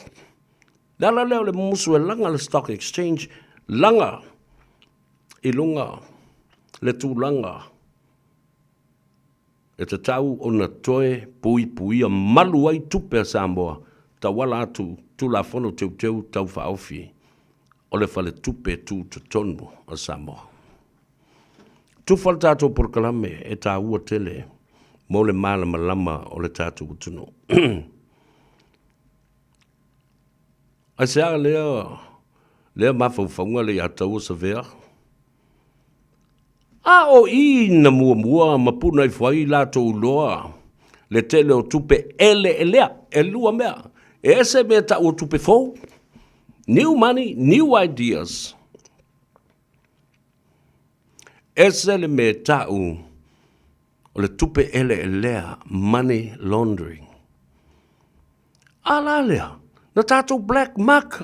Dala leo le musu e langa le stock exchange. Langa. I lunga. Le tūlanga. E te tau o na toe pui a malu ai tupe a Samoa. Ta wala atu tu la fono teu tau whaofi. O le whale tupe tu te tonu a Samoa. Tu whale tātou porkalame e tā ua tele. Mo le malama lama o le tātou utuno. Ai sea lea mawhauwhaunga le atau sa vea. A o I na mua mapuna I whai lātou loa. Le tele o tupe elea, e lua mea. E ese mea ta o tupe fau. New money, new ideas. Ese le mea ta o le tupe elea, money laundering. Ala lea, na tātou black mark.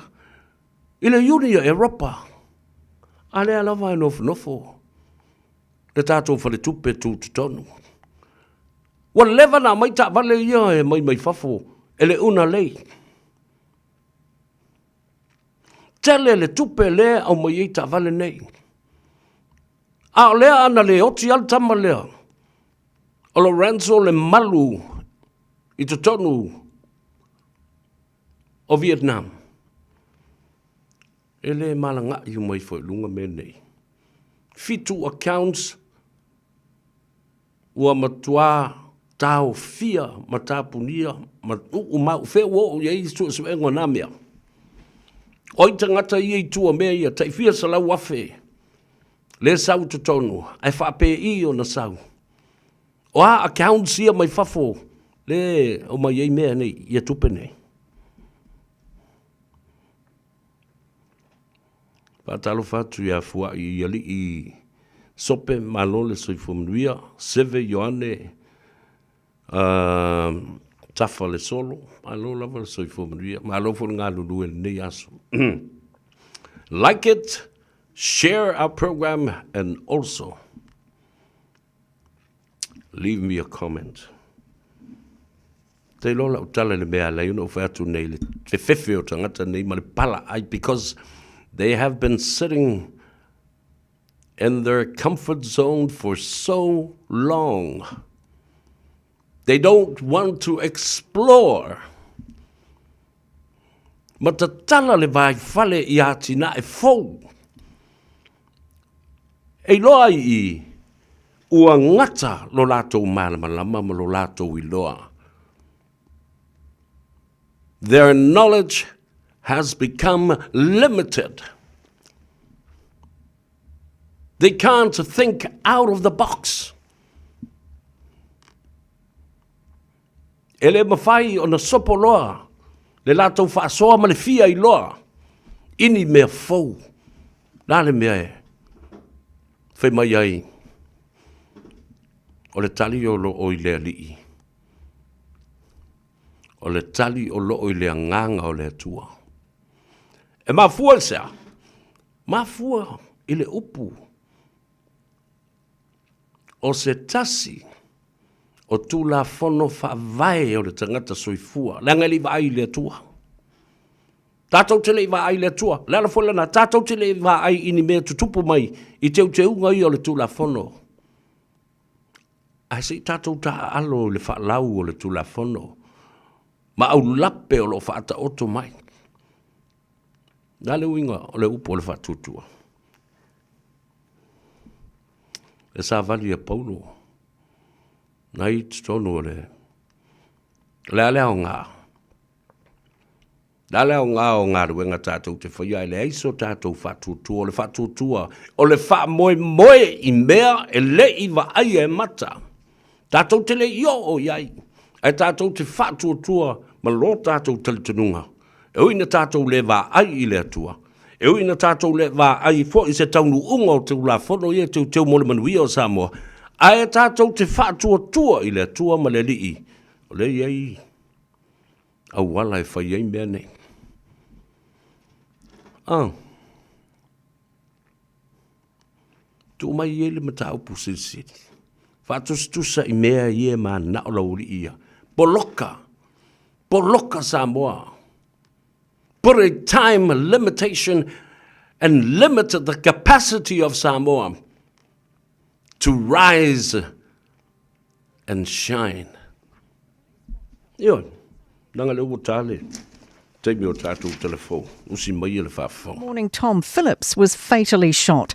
I le Unia Europa. A lea lava nofo. Le tātou whare tupe tū tonu. Wa lewa na mai ta wale ia e mai whafo. E le una lei. Tele le tupe le au mai ei ta wale nei. A o lea ana le oti al tama lea. O Lorenzo le malu i te tonu o Vietnam. E le malanga i mai fo lunga me nei. Fitu accounts ua matua tau fia matapunia mau fe wo ye su su ngona mea. Oi tangata i tua mea ia tai fia sala wafe. Le sau te tonu ai fa pe I o na sau. O a accounts ia mai fafo le o mai ei mea nei ia tupe nei. Patalo fatu ia fua I ali I sope malole soifomnuia seve Ioane tafa le solo malo lava le soifomnuia malo fo nga lulu nei aso. Like it, share our program, and also leave me a comment. Te lola utala le mea la yuno fatu nei le fefe o tangata nei ma le pala ai because they have been sitting in their comfort zone for so long. They don't want to explore. Ma ta tala le vai fale I atina e fou. E loa I ua ngata lo lato malama ma lo lato I loa. Their knowledge has become limited. They can't think out of the box. Ele mawhai o na sopo loa, le lato whaasoa ma le fia I loa, ini mea fau, nale mea e, whai mai ai, o le tali o lo o I lea lii, o le tali o lo o I lea nganga o lea tua. E mafua sea, mafua I le upu, o se tasi, o tu la fono whaavai o le tangata soifua, langa li vai le tua. Tātou te le vai le tua, lana folana, tātou te le vai ini mea tutupu mai, I teu ngai o le tu la fono. Ai se tātou ta alo le whaalau o le tu la fono, ma au lape o lo whaata oto mai. Nā le uinga o le upo o le whaatutua. E sa vali a Paulo. Nai tonu le. Le o ngā. Le o ngā o ngā ruenga tātou te whaia le eiso tātou whatutua. Le whatutua o le wha moe I mea e le I wa ai e mata. Tātou te le io o iai. E tātou te whatutua ma lo tātou talitununga. E uina tātou le wa ai I le atua. E uina tātou le wa ai fo I se taunu unga o te ula whono I e teu mole manuia o Samoa. A e tātou te whaatua I le atua ma le lii. O le iei. Au wala e whai ei mea nei. Tu mai I le mata upu sirisiri. Whaatustusa I mea I e ma na o lauri ia. Poloka. Poloka Samoa. Put a time limitation and limited the capacity of Samoa to rise and shine. Yo, nanga le utale. Take me o tātou telefo. Usi mai le whafo. Morning, Tom Phillips was fatally shot.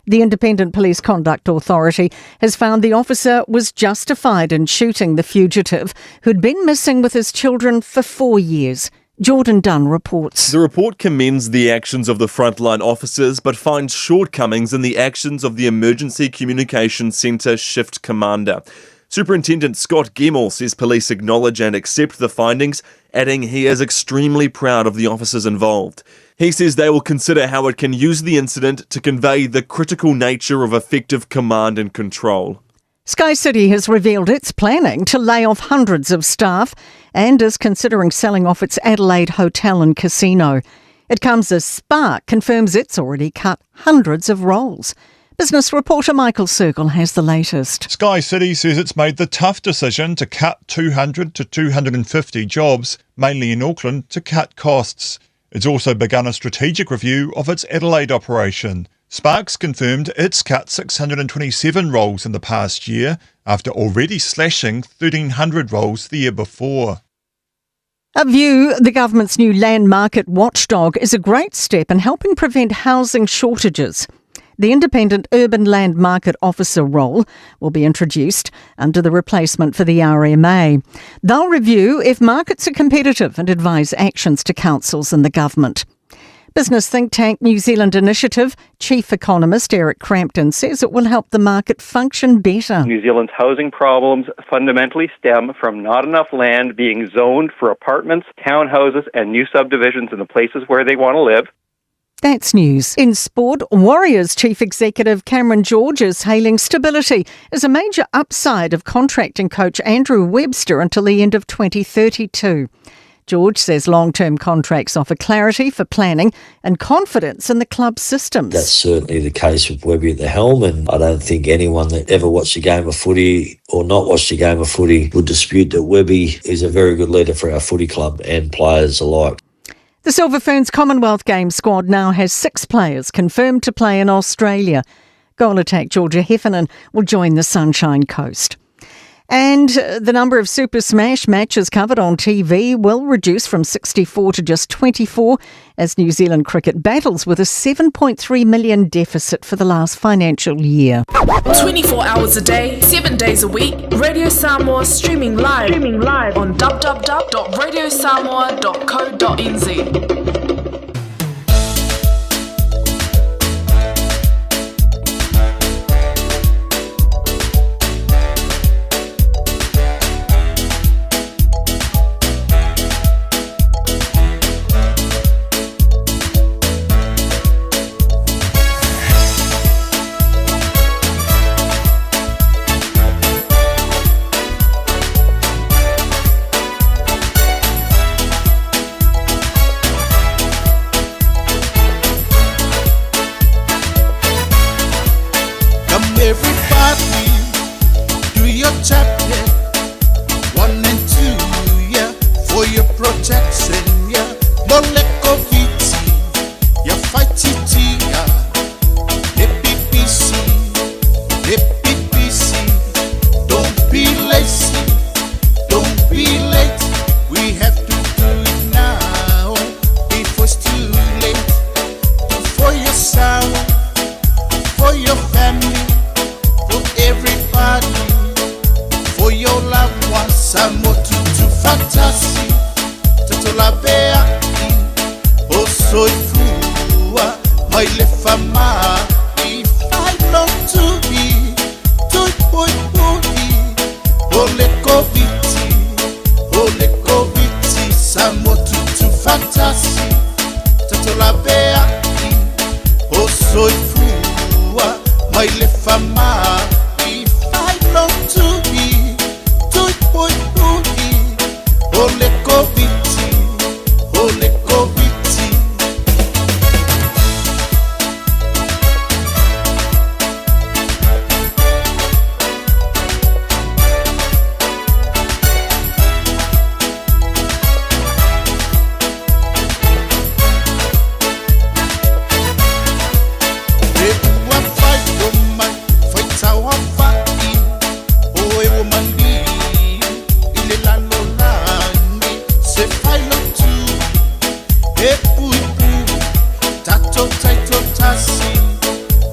The Independent Police Conduct Authority has found the officer was justified in shooting the fugitive who'd been missing with his children for 4 years. Jordan Dunn reports. The report commends the actions of the frontline officers but finds shortcomings in the actions of the Emergency Communications Centre Shift Commander. Superintendent Scott Gemmell says police acknowledge and accept the findings, adding he is extremely proud of the officers involved. He says they will consider how it can use the incident to convey the critical nature of effective command and control. Sky City has revealed it's planning to lay off hundreds of staff and is considering selling off its Adelaide hotel and casino. It comes as Spark confirms it's already cut hundreds of roles. Business reporter Michael Circle has the latest. Sky City says it's made the tough decision to cut 200 to 250 jobs, mainly in Auckland, to cut costs. It's also begun a strategic review of its Adelaide operation. Sparks confirmed it's cut 627 roles in the past year, after already slashing 1,300 roles the year before. A View, the government's new land market watchdog, is a great step in helping prevent housing shortages. The independent urban land market officer role will be introduced under the replacement for the RMA. They'll review if markets are competitive and advise actions to councils and the government. Business think tank New Zealand Initiative Chief Economist Eric Crampton says it will help the market function better. New Zealand's housing problems fundamentally stem from not enough land being zoned for apartments, townhouses and new subdivisions in the places where they want to live. That's news. In sport, Warriors Chief Executive Cameron George is hailing stability as a major upside of contracting coach Andrew Webster until the end of 2032. George says long-term contracts offer clarity for planning and confidence in the club's systems. That's certainly the case with Webby at the helm, and I don't think anyone that ever watched a game of footy or not watched a game of footy would dispute that Webby is a very good leader for our footy club and players alike. The Silver Ferns Commonwealth Games squad now has 6 players confirmed to play in Australia. Goal attack Georgia Heffernan will join the Sunshine Coast. And the number of Super Smash matches covered on TV will reduce from 64 to just 24 as New Zealand cricket battles with a $7.3 million deficit for the last financial year. 24 hours a day, 7 days a week, Radio Samoa streaming live on www.radiosamoa.co.nz. Everybody, do your tapping, 1 and 2, yeah, for your protection, yeah. Moleko viti, ya fight it, yeah. BBC, don't be lazy, don't be late. We have to do it now, before it's too late. For yourself, for your family, everybody, for your loved ones. Samoa tutu fantasi, tutola bea, oso ifua, maile fama. If I long to be, to boy, ole koviti, Samoa tutu fantasi, tutola bea, oso ifua, maile fama. Ole koviti. Ewa fight woman, fight our fight. Oh, a woman be ile la lolani. Se filo tu, epu, tato tasi,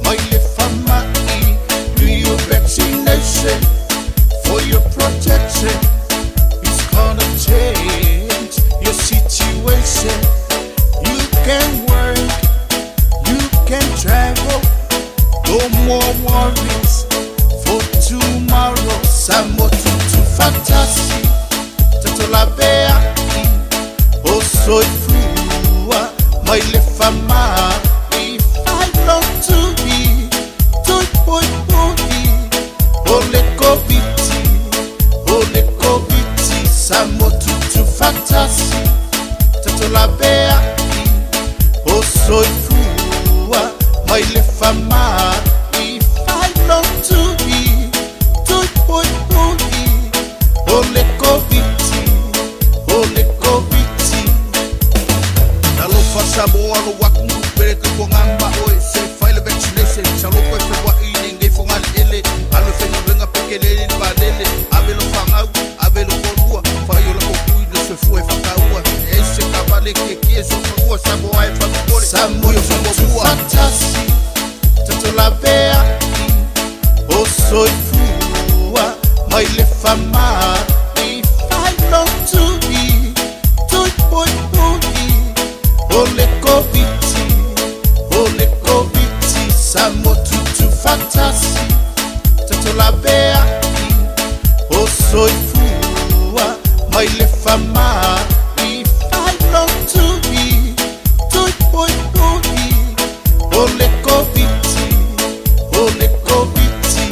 maile famai, do your vaccination for your protection. It's gonna change your situation. You can work, you can travel, no more worries for tomorrow. Samoa tutu fantasi, tatola bea. Soy fua, maile fama. If I long to be, boy, ole koviti, Samoa tutu fantasi, tatola bea. Soy fua, maile fama. If Samoa no waku pere ke ko ngamba oi se file vaccination sa loko e wa ine ngai fonga ele alo fenga venga pekele ni badele abelo fanga abelo kolua fa yo la ko kuido se foi fa kaua e se kabale ke so ko Samoa e fa ko Samoa yo fa fantasy tanto la bea o soy fua mai le fama if I know to be to boy ole koviti samo tutu fantasy tanto la bea o soy fua mai le fama if I know to be to boy ole koviti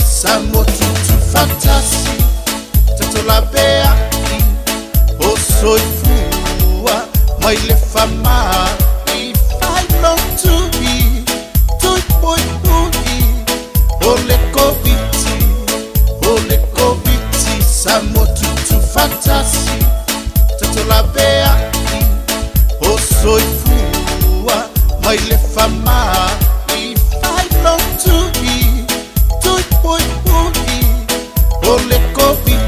samo tutu fantasy tanto la bea o soy fua mai le fama if I know to be to boy ole koviti samo tutu fantasy tanto la bea o soy fua mai le fama if I know to be to boy ole koviti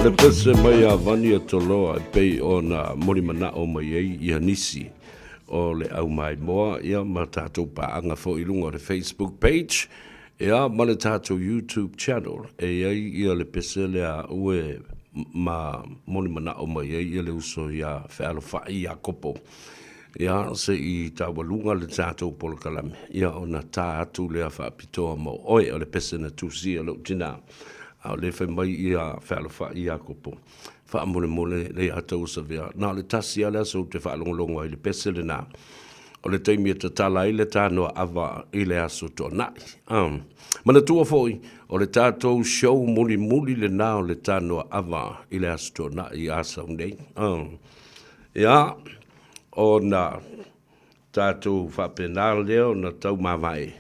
le pese mai a vani a toloa e pei o na mori mana o mai ei i hanisi o le au mai moa ia ma tātou paanga fo i lunga le Facebook page ia ma le tātou YouTube channel e ei ia le pese le a ue ma mori mana o mai ei ia le uso ia whaalo whai a kopo ia se i tawalunga le tātou polokalame ia o na tā atu le a whaapitoa mo oe o le pese na tūsia lo tina au le fai mai ia whaalofa ia kopo. Wha mole le atau sa vea. Nā le tasi ala so te whaalongolongo i le pese le nā. O le teimi e tatala i le tānoa awa i le aso tō nai. Mana tua foi, o le tātou show muli le nā o le tānoa awa i le aso tō nai i asau nei. Ia, o nā tātou whapena leo na tau mawai.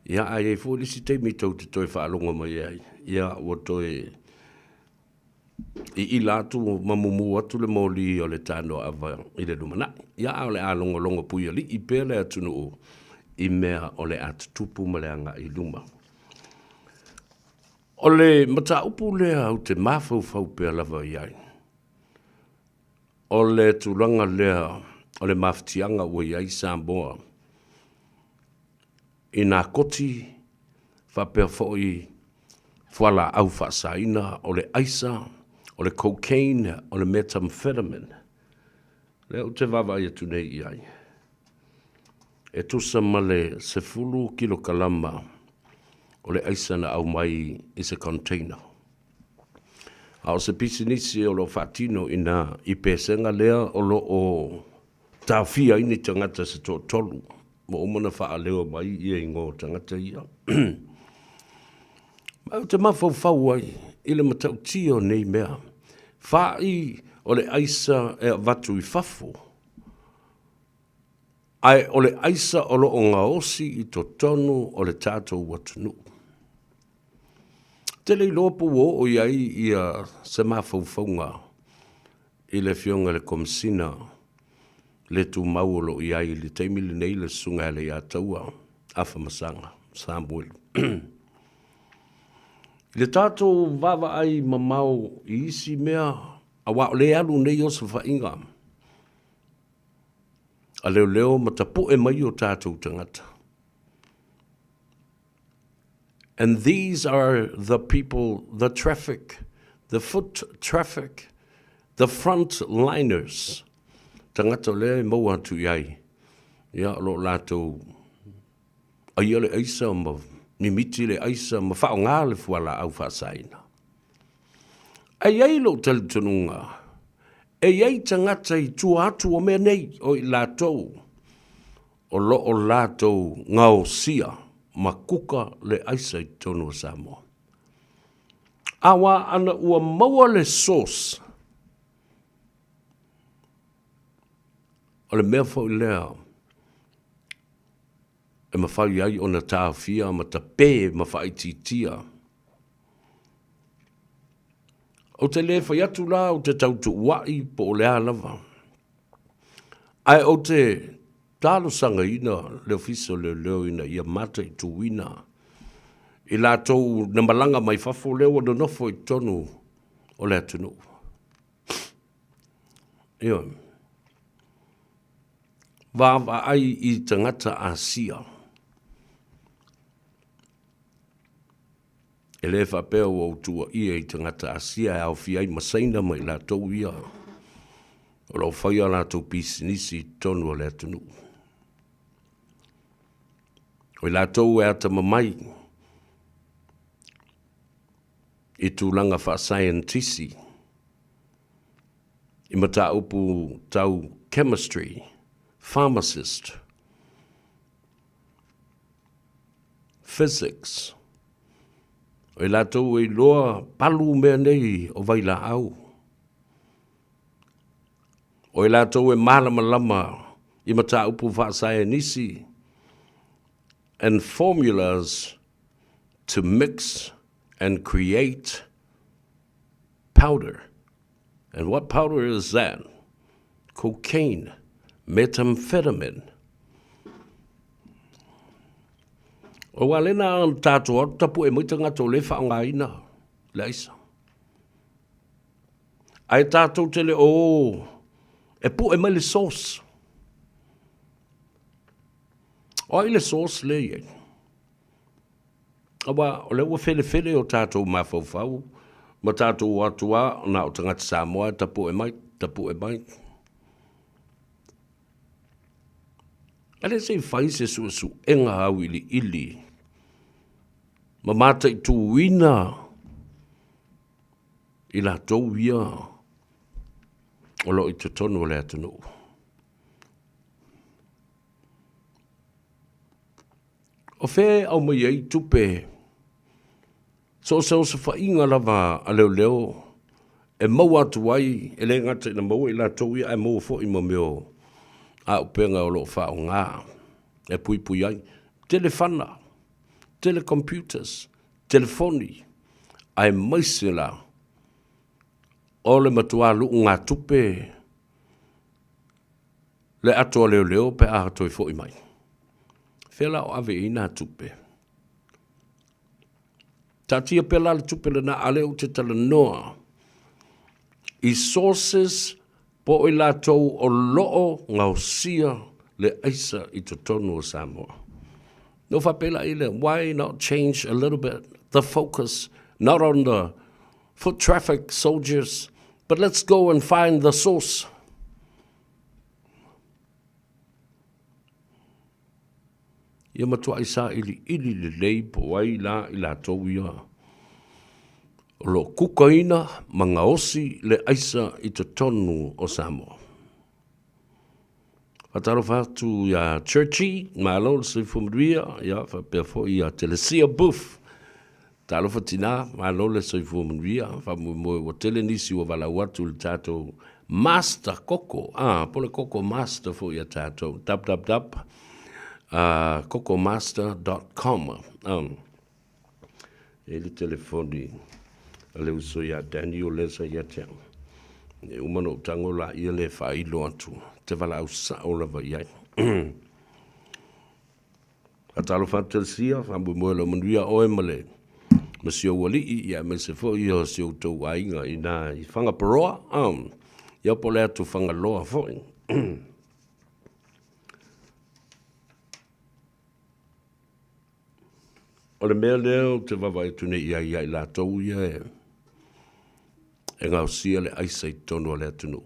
Ia ai e fōlisi teimi tau te toi whaalongo mai ai. Ia o toi I lātu mamumu atu le moli o le tāno ava I le lumana. Ia au le alongo pui ali I pēle atunu o I mea o le atutupu ma le anga I luma. O le mata upu lea au te mafau pēa lava iai. O le tulanga lea o le maftianga ua iai Samoa. I nā koti whapea fōi whala au whaasaina o le aisa, o le cocaine, o le methamphetamine. Leo te wawa ia tunei iai. E tusa male se fulu kilo kalama o le aisa na au mai I se container. A o se pisinisi o lo whaatino ina I pesenga lea o lo o tawhia ini tangata se tō tolu. Mo umana wha leo mai ia I ngō tangata ia. Mau te mawhau ai, I le matau tio nei mea. Whai o le aisa e watu I whafo. Ai o le aisa o lo o ngā osi I to tonu o le tātou watunu. Te le lopu o iai ia se mawhauwhaunga I le fionga le komsina le tu mauolo iai le teimili nei le sunga le ia taua afa masanga, Samuel. Le tātou wawa ai mamau I isi mea a wa le alu nei o sa whainga. A leo matapu e mai o tātou tangata. And these are the people, the traffic, the foot traffic, the frontliners. Tangata le mau atu iai. Ia lo lātou. Ai le aisa ma mimiti le aisa ma whao ngā le fuala au whaasaina. Ai lo talitununga. Ai tangata I tua atu o mea nei o I lātou. O lo o lātou ngao sia. Makuka le aisa I tono o Samoa. Awa ana ua maua le sauce. O le mea fau lea. E mawhai ai o na tāwhia ma ta pē ma whai titia. O te le whai atu la o te tautu wai po o lea lava. Ai o te tālo sanga ina leo fiso leo ina ia mata I tuwina. I lātou na malanga mai whafo leo o nofo I tonu o lea tunu. Ia. Wawa ai I tangata Asia. E le whapea o tua ia I tangata Asia e au fiai masaina mai lātou ia. O lau whaia lātou pisinisi tonu o lea tunu. O lātou e ata mamai. I tūlanga wha-scientisi. I mata upu tau chemistry, pharmacist, physics. O lātou e loa palu mea nei o vaila au. O lātou e malama lama I mata upu wha-scientisi. And formulas to mix and create powder. And what powder is that? Cocaine, methamphetamine. O walena ang tātua, tapu e muitanga tō le whaongaina, leisa. Ai tātou tele o, e pu e mai le sauce. O ile sauce le ye. Awa o le ua fele o tātou mawhauwhau. Ma tātou atua na o tangata Samoa tapu e mai. Ale se whai se su enga au ili. Ma mata I tu wina. I la tau ia. O lo I te tonu o le atunu. O fe au mai ai tupe. So se whainga lava a leo. E mau atu ai, e le ngata ina mau I la tau ia, e mau fo I mameo. A upenga o lo whao ngā. E pui ai. Telefana, telecomputers, telefoni. Ai maisela. o le matua lu ngā tupe le ato leo pe a toi fo i mai. Whela o ave i nā tupe. Tatia pela le tupe le na ale o te tala noa. I sources po i lātou o loo ngau sia le aisa i to tonu o Samoa. No whapela i le, why not change a little bit the focus, not on the foot traffic soldiers, but let's go and find the source. Ia matua i sa ili le lei po ai la i lātou ia. O lo kukaina mga osi le aisa i to tonu o Samoa. Fataro fatu ia Churchy, malo le sui fumaria, ia whapea fo ia Telesia Booth. Talo fatina, malo le sui fumaria, whamumoe o tele nisi o wala watu le tato Master Koko, pole Koko Master fo ia tato, cocomaster.com. Ele telefoni, ale uso ia Daniel lesa ia tiang. E umano tango la ia le whailo atu. Te wala au sa o lava iai. Atalo fantasia, whambu moelo manuia oe male. Masio wali ia me se fo ia si o tau ainga i nā i whanga paroa. Ia pole atu whanga loa foi. O le mea leo te wawai tune ia i la tau ia e. E ngau sia le aisa i tonu le atunu.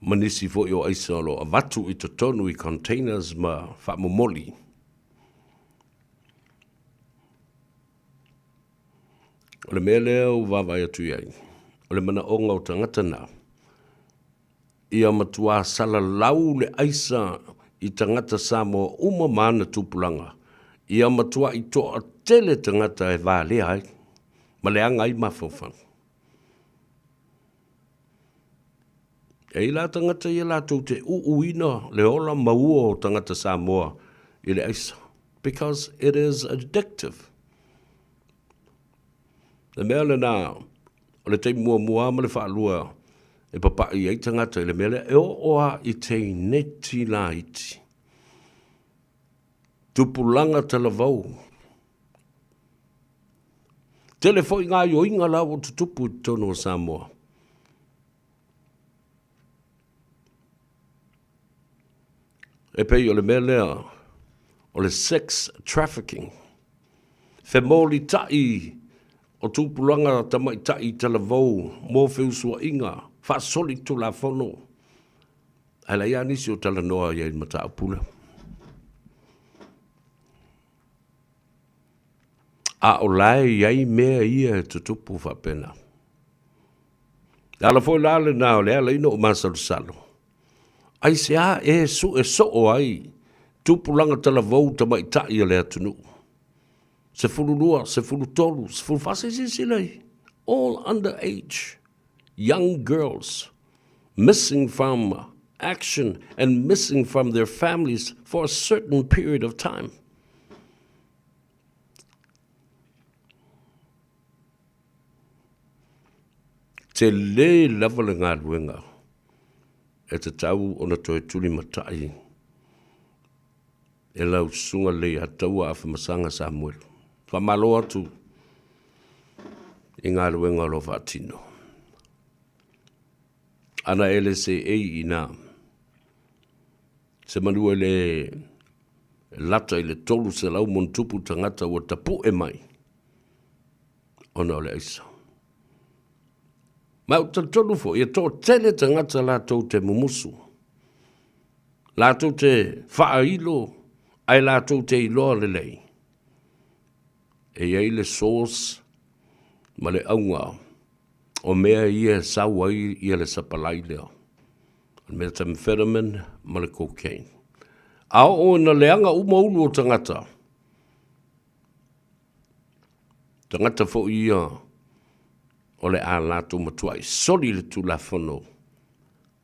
Manisi fo i o aisa lo a watu i to tonu i containers ma whamomoli. O le mea leo wawai atu iai. O le mana o ngau tangata nā. Ia matua sala lau le aisa i tangata Samoa uma mana tupulanga. Ia matua i to a tele tangata e vālea ai. Ma le anga i mawhawhang. E la tangata i la tau te uuina le ola maua o tangata Samoa i le aisa. Because it is addictive. Le mea le nā, o le tei mua ma le whaalua e papa i ei tangata i le mea le e oa i te neti la iti. Tupulanga tala vau. Telefoi ngā i o inga la o tutupu i tono o Samoa. E pei o le mea lea, o le sex trafficking. Whemoli tai o tupulanga tamai tai tala vau, mō whiusua inga, whaasoli tu la whono. Ala ia nisi o tala noa i mata apula. A o lai iai mea ia tutupu whapena. Ala foi lale nā o lea leino o masaru salo. Ai se a e so o ai, tupulanga tala vau tamai tai lea tunu. Se fulu lua, se fulu tolu, se fulu fase silei. All underage, young girls, missing from action and missing from their families for a certain period of time. Te le lava le ngā ruenga, e te tau o na toi tuli matai, e lau sunga le a taua a whamasanga Samuel. Whamalo atu, i ngā ruenga lo whatino. Ana ele se i nā, se manua le lata i le tolu se lau montupu tangata o tapu e mai, ona o le aisa. Mau tolu fo, ia tō tele tangata la tau te mumusu. La tau te whaailo, ai la tau te iloa le lei. E iei le source, ma le aunga, o mea ia sawai ia le sapalai leo. Methamphetamine, ma le cocaine. Ao o na leanga umaulu o tangata. Tangata fo ia, o le a lātou matuai, sori le tu la whono.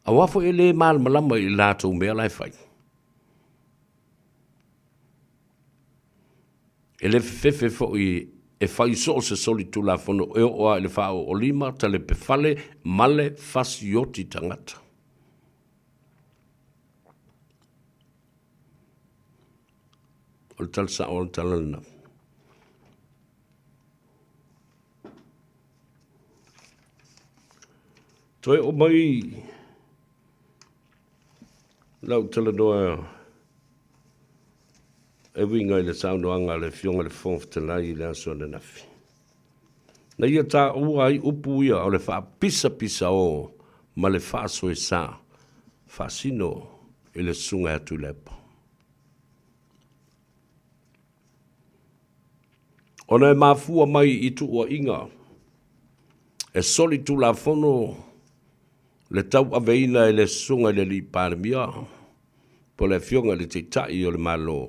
A wafo e le māl malama i lātou mea lai whai. E le fefe fo i e fai so se soli tulafono e oa le wha o lima ta le pefale male fasioti tangata. O le talsa o le talalina. Toi o mai lau talanoa e winga i le saunoanga le fionga le fonftela i le aso le nafi. Na ia tā ua ai upu ia o le wha pisa o ma le wha soe sā wha sino i le sunga atu lepa. Ona e mafua mai i tu ua inga e soli tu la fono le tau aveina e le sunga i le li pārmia po le fionga le te tai o le malo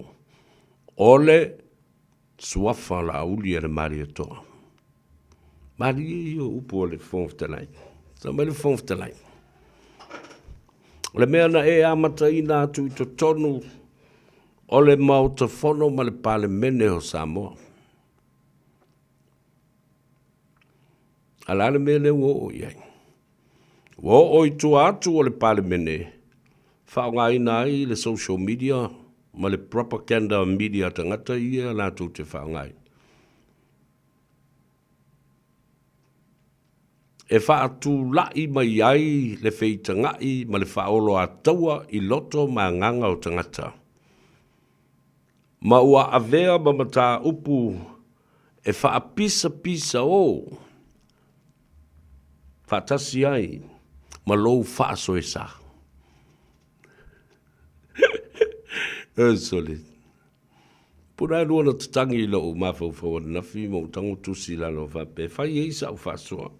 o le suafa la uli e le mari e toa. Mari i o upu o le fonftelai. Sa mai le fonftelai. O le mea na e amata ina atu i to tonu o le mauta fono ma le pale mene o Samoa. Ala le mea le wo o iai. Wo o i tu atu o le pale mene. Whao ngā ina ai le social media ma le propaganda media tangata ia la tu te whao ngai. E wha atu lai mai ai le wheitangai ma le whaolo a taua i loto ma nganga o tangata. Ma ua avea ma mata upu e wha pisa o wha tasi ai ma lou wha so e sa. E soli. Pura e luana tatangi i lau mawhau na fi mo tango tusi la lo wha pe whai e isa u wha soa.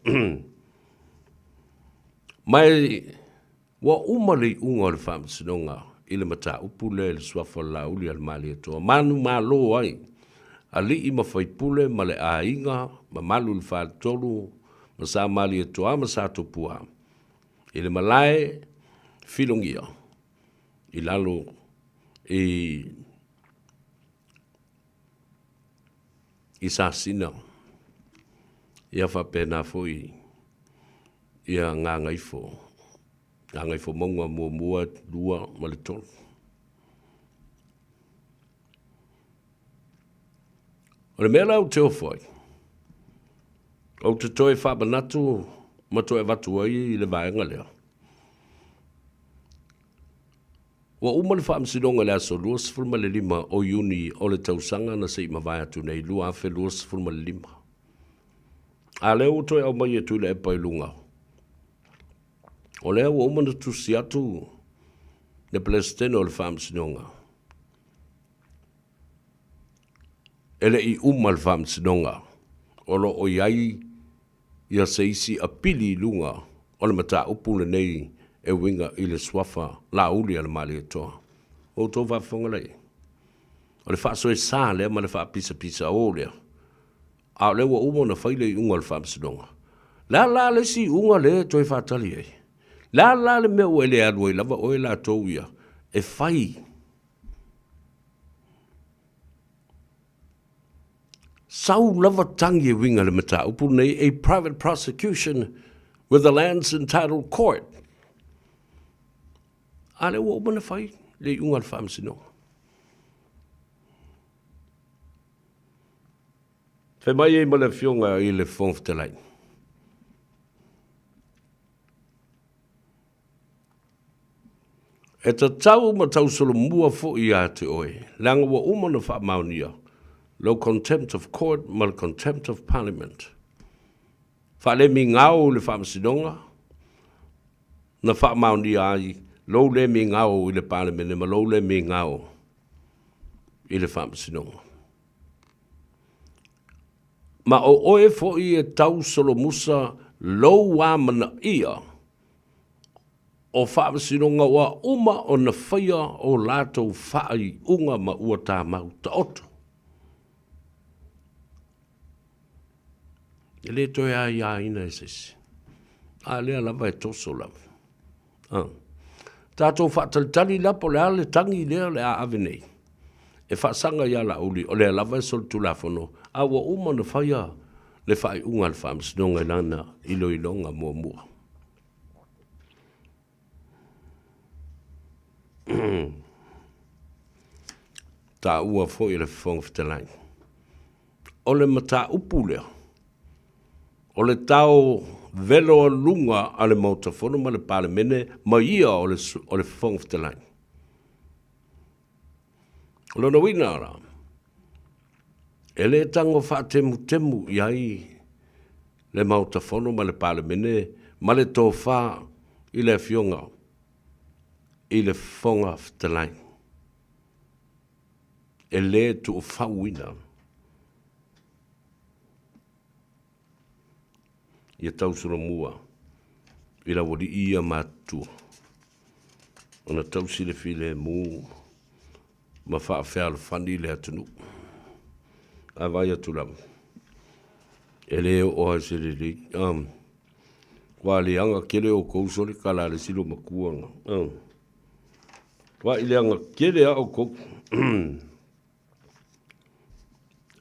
Mai, wa umali unga le whamsinonga i le mata upule le suafa la uli al mali atoa. Manu malo ai, ali i mawhai pule ma le a inga, ma malu le wha tolu, ma sa mali atoa, ma sa topua. I le malae, filongia, i lalo, i sa sina, i a wha pena fui, ia Gagaifo. Gagaifo maunga mua lua ma le tolu. O le mea lau teo foi. O te toe whabanatu ma toe watu ai i le vaenga lea. Wa uma le whaamsinonga lea so luas fulma le lima o iuni o le tausanga na se ima vai atu nei lua afe luas fulma le lima. A leo toe au mai e tu le epa i lunga. O lea wa uma na tusi atu le palestino o le whaamsinonga. Ele i uma le whaamsinonga. O lo o iai ia se isi a pili i lunga o le mata upule nei e winga i le swafa la uli ala mali e toa. O tō whafonga lei. O le whaaso e sā lea ma le wha pisa o lea. A le wa uma na whaile i unga le whaamsinonga. La le si unga le toi whaatali ei. La le mea ue le aluai lava o e la tau ia. E whai. Sau lava tangi e winga le mata upu nei a private prosecution with the lands entitled court. A le wa uma na whai le unga le whaamsinonga. Fe mai e ma le fionga i le fonftelai. E ta tau ma tau solo mua fo i a te oe. Langa wa uma na wha maunia. Low contempt of court, mal contempt of parliament. Wha le mi ngau le whaamsinonga. Na wha maunia ai. Low le mi ngau i le parliament. Ma low le mi ngau i le whaamsinonga. Ma o oe fo i e tau solo musa low wa mana ia. O whaasinonga wa uma o na whaia o lātou whaai unga ma ua tā mau ta oto. E le toi a ia ina e sesi. A lea lava e toso lava. Tātou whaatalitali lapo lea le tangi lea le a avenei. E whaasanga ia la uli o lea lava e sol tu lafono A ua uma na whaia le whai unga le whaamsinonga lana ilo ilonga mua mua. Ta ua fo i le whonga whitalai. O le mata upu lea. O le tau velo lunga a le mautafono ma le pale mene ma ia o le whonga whitalai. O lona wina ara. E le tango wha temu iai le mautafono ma le pale mene ma le tō wha i le fionga i le whonga whitalai. E le tu o whauina. Ia tausura mua. I la wadi ia mātua. Ona tausi le file mu. Ma wha awhea le whani le atunu. A vai atu lam. E le o a se le li. Wa le anga kele o kousori kala le silo makuanga. Wa ile anga kele a o kou.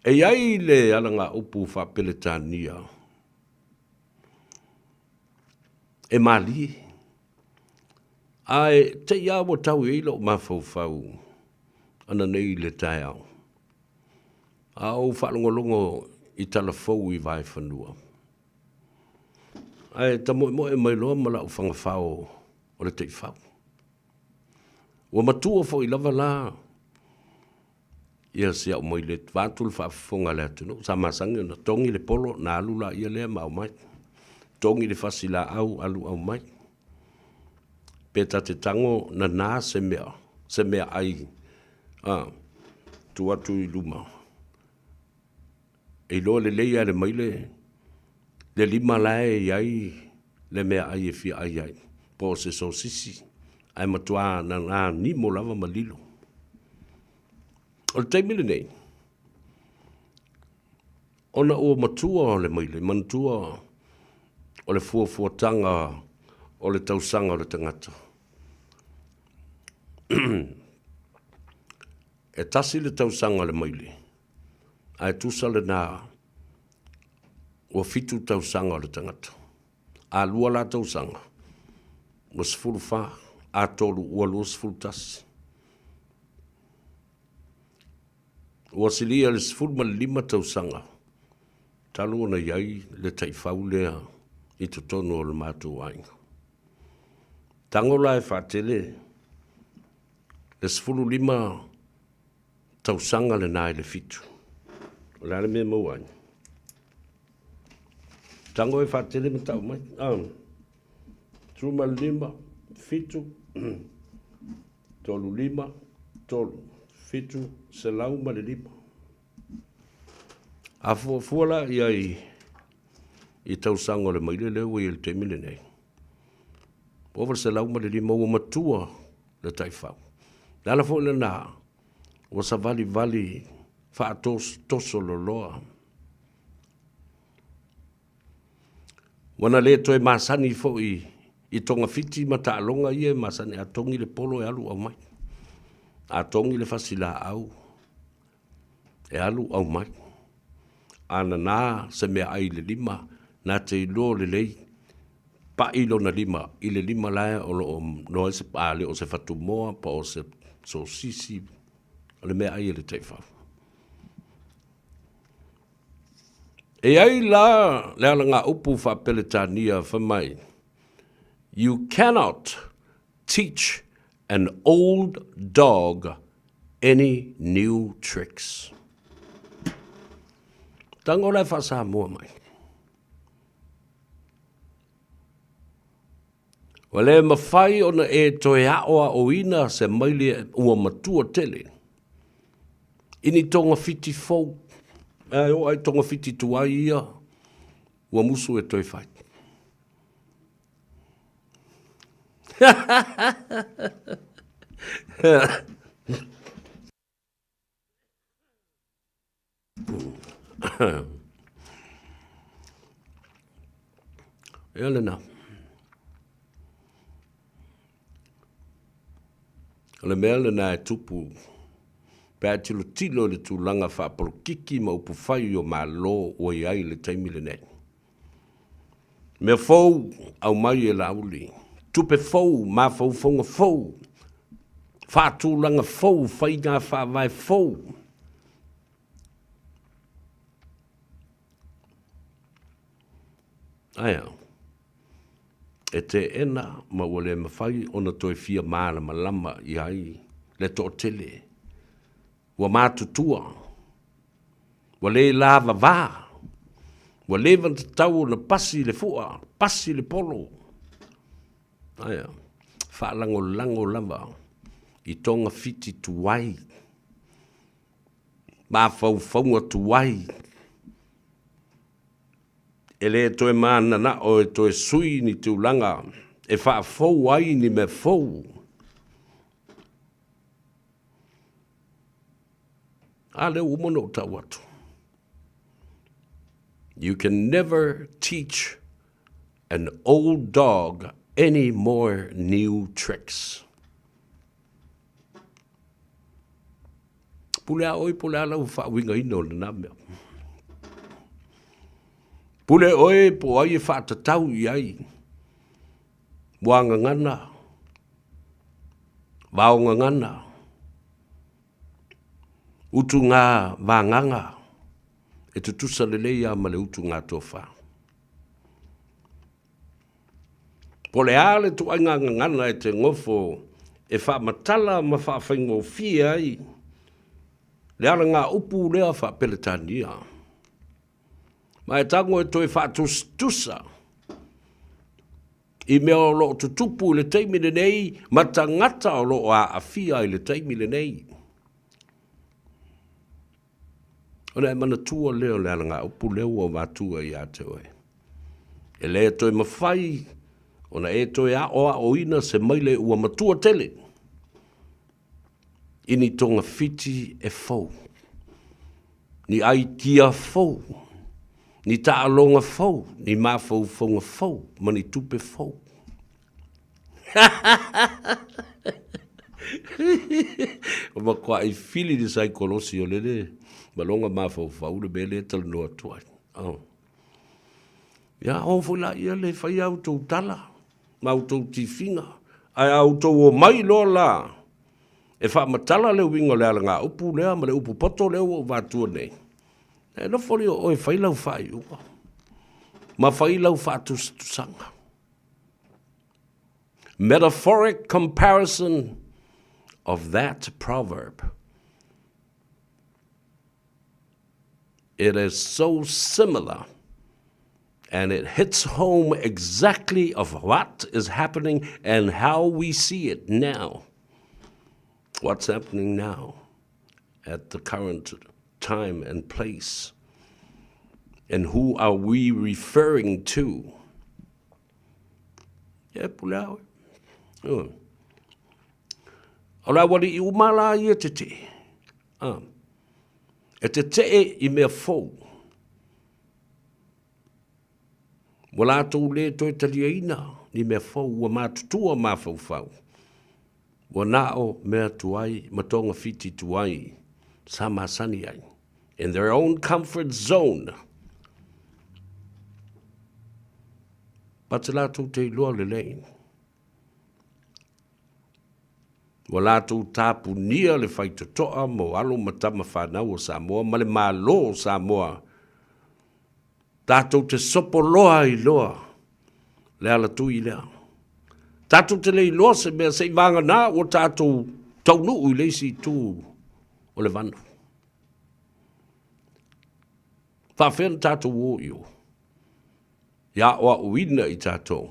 E iai le alanga upu wha peletania. E mali. Ai te ia mo tau e ilo ma fau. Ana nei le tai au. Au whalongolongo i talafou i vai whanua. Ai ta mo e mai loa mala u whanga whao o le tei whao. Ua matua fo i lava la. Ia se au mai le vātul whaafonga le atunu. Sa masangi na tongi le polo na alula ia lea mau mai. Tongi le fasila au alu au mai. Peta te tango na se mea ai. Tu atu i luma. E loa le leia le maile. Le lima lae iai le mea ai e fia ai ai. Po se so sisi. Ai matua na ni mo lava malilo. O le taimile nei. Ona o matua o le maile. Mantua o le fuafuatanga o le tausanga o le tangata. E tasi le tausanga o le maile. Ai tusa le nā o fitu tausanga o le tangata. A lua la tausanga. O sifuru wha. A tolu ua lua sifuru tasi. Ua silia le sifuru ma lima tausanga. Talu ona iai le taifau lea i tutono o le mātou ainga. Tango la e whaatele. Le sifuru lima tausanga le nai le fitu. O le ale mea mauaini. Tango e whaatele me tau mai. Truma lima, fitu, tolu lima, tolu, fitu, se lau ma le lima. A fuala i tausanga le maile leo i le temile nei. Oval se lau ma le lima ua matua le taifau. Nala fo le nā, o sa vali wha toso lo loa. Wana le toi masani fo i tonga fiti ma ta alonga i e masani a tongi le polo e alu au mai. A tongi le fasila au. E alu au mai. Ana nā se mea ai le lima, nā te ilo le lei. Pa ilo na lima, i le lima lae o lo no se pale o se fatu moa, pa o se so sisi, o le mea ai le teifau. E ai la, le ala ngā upu wha peletania wha mai. You cannot teach an old dog any new tricks. Tango lai wha sa mua mai. Wale mawhai ona e toe aoa o ina se maile ua matua tele. Ini tonga fiti fau. O ai tonga fiti tuai ia. Ua musu e toi whai. Elena. Le mea le nā e tupu Pea tilo le tūlanga whaapolokiki ma upu whai o mā lo o iai le taimi le nei. Mea fou au mai e lauli. Tupe fou, mā fou fonga fou. Whaatūlanga fou, whai ngā whaavai fou. Aia. E te ena ma wale mawhai ona toi fia māla malama i ai. Le tō tele. Wa mātutua. Wa le lava vā. Wa le vantatau na pasi le fua. Pasi le polo. Aia. Whaalango lava. I tonga fiti tuwai. Mā whaunga tuwai. E le toe mana na o e toe sui ni te ulanga. E whaafou ai ni me fou. A le umono tau atu. You can never teach an old dog any more new tricks. Pulea oi pulea lau whaawinga ino le nā mea. Pule oi po ai e whaatatau i ai. Wanga ngana. Waonga ngana. Utu ngā wānganga. E tutusa le leia ma le utu ngā tofa. Pole ale tu ai ngā ngana e te ngofo e whaamatala ma whaawhaingo fia ai. Le ala ngā upu lea whaapeletania. Ma e tango e toi whaatustusa. I mea o lo tutupu le teimi le nei, ma tangata o lo a awhia i le teimi le nei. Ona e mana tua leo le ala ngā upu leo o mātua i a te oe. E le toi mawhai, ona e toi a o ina se maile ua matua tele. Ini tonga fiti e fau. Ni ai kia fau. Ni taalonga fau, ni mafau fonga fau, ma ni tupe fau. O ma kwa i fili di sai kolosi o lele, ma longa mafau fau le bele tal noa tuai. Ya onfu la ia le fai au tau tala, ma au tau tifinga, ai au tau o mai lo la. E wha matala leo wingo le ala ngā upu lea, ma le upu poto leo o vātua nei. E no foli o e whai lau whai ua. Ma whai lau whātusanga. Metaphoric comparison of that proverb. It is so similar and it hits home exactly of what is happening and how we see it now. What's happening now at the current time and place, and who are we referring to? Yeah, pulao. Ora wali I umala I te te. E te te I mea fou. Wala tau le toi taliaina ni mea fou wa mātutua mā fau fau. Wa nao mea tuai, matonga fiti tuai, sama sani ai. In their own comfort zone. Patela tu te loa le lein. Wala tu tapu nia le whaita toa mo alo matama whanau o Samoa, ma le malo o Samoa. Tātou te sopo loa I loa, le ala tu I lea. Tātou te lei loa se mea se vanga nā o tātou taunu ui leisi tu o le vanu. Whawhen tātou o io. Ia oa uina I tātou.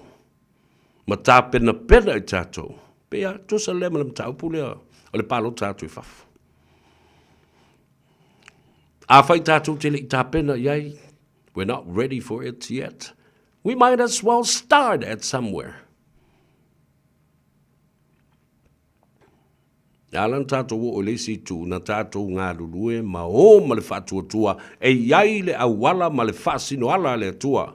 Ma tā pena I tātou. Pea, tosa lema na mtau pulea. O le palo tātou I whafu. A whai tātou te le I tā pena iai. We're not ready for it yet. We might as well start at somewhere. Alan tātou o leisi tu na tātou ngā lulue ma o ma le whātua tua e iai le awala ma le whāsino ala le tua.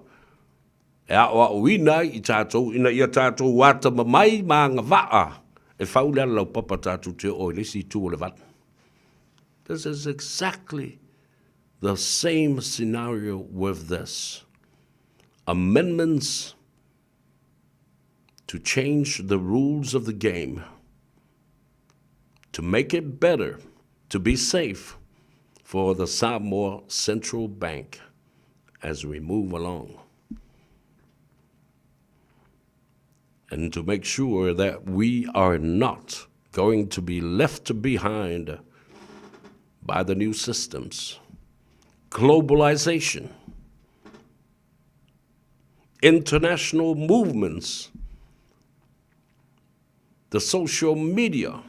E a oa uina I tātou ina ia tātou wata ma mai ma ngā waa e whaulea lau papa tātou te o leisi tu o le vata. This is exactly the same scenario with this. Amendments to change the rules of the game, to make it better, to be safe for the Samoa Central Bank as we move along. And to make sure that we are not going to be left behind by the new systems, globalization, international movements, the social media,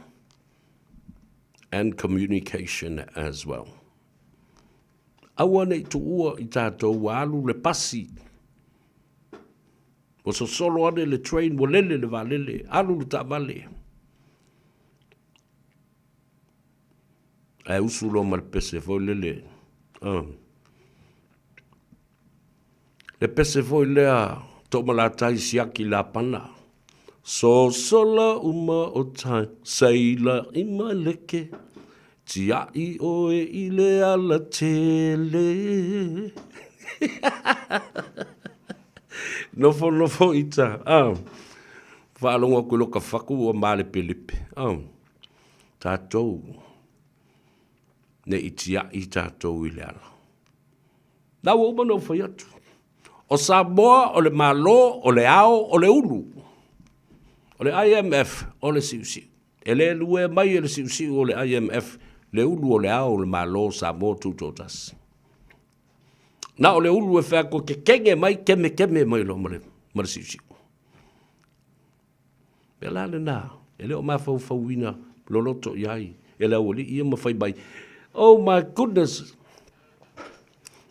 and communication as well. Aua nei tu ua I tātou wa alu le pasi. O so solo ane le train mo lele le valele, alu le ta vale. E usulo mal pese foi lele. Le pese foi lea to malatai siaki la pana. So sola uma o tai, saila ima leke. Tia I oe I le ala tele. Nofo ita. Whaalonga kui loka whaku o male pelipe. Tātou. Ne I tia I tātou I le ala. Nau o mano whai atu. O Samoa, o le malo, o le ao, o le ulu. O le IMF, o le siusiu. E le lue mai e le siusiu o le IMF, le ulu o le ao, le malo, Samoa tutotas. Na o le ulu e whea ko ke kenge mai, keme mai lo mare siusiu. E la le nā, e le o mawhauwhauina, loloto iai, e le o li ia mawhai mai. Oh my goodness,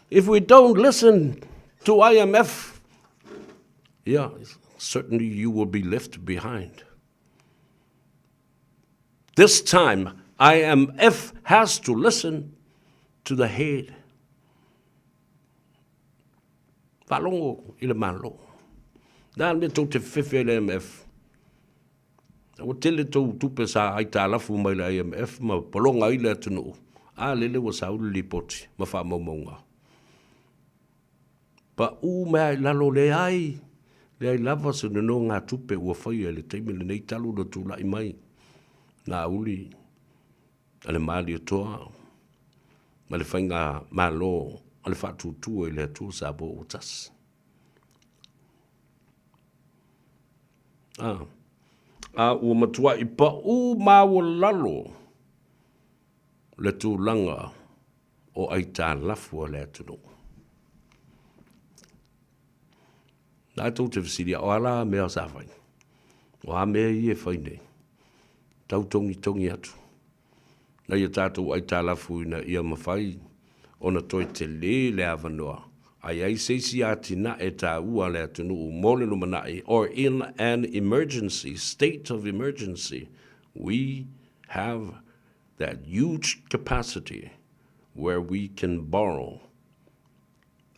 if we don't listen to IMF, yeah, certainly you will be left behind. This time, IMF has to listen to the head. Palongo I le malo. Nā me tau te whiwhi le IMF. O tele tau tupe sa ai tā lafu mai le IMF, ma palonga I le atunu. A lele wa saulu li poti, ma wha maumaunga. Pa u mea lalo le ai lava se no ngā tupe ua whai e le teime le nei talu no tū lai mai. Ngā uli, ale maali o toa, ma le whai ngā mālo, ale whātū tū e le tū sa bo o tas. Ua matua I pa u māua lalo le tū langa o ai tā lafua le atunu. Nā tau te whasiria, o ala mea sa whai. O a mea I e whai nei. Tau tongi atu. Nā ia tātou ai tā lafu ina ia mawhai. O na toi te le awanoa. Ai seisi atina e tā ua le atunu u mole lumanai. Or in an emergency, state of emergency, we have that huge capacity where we can borrow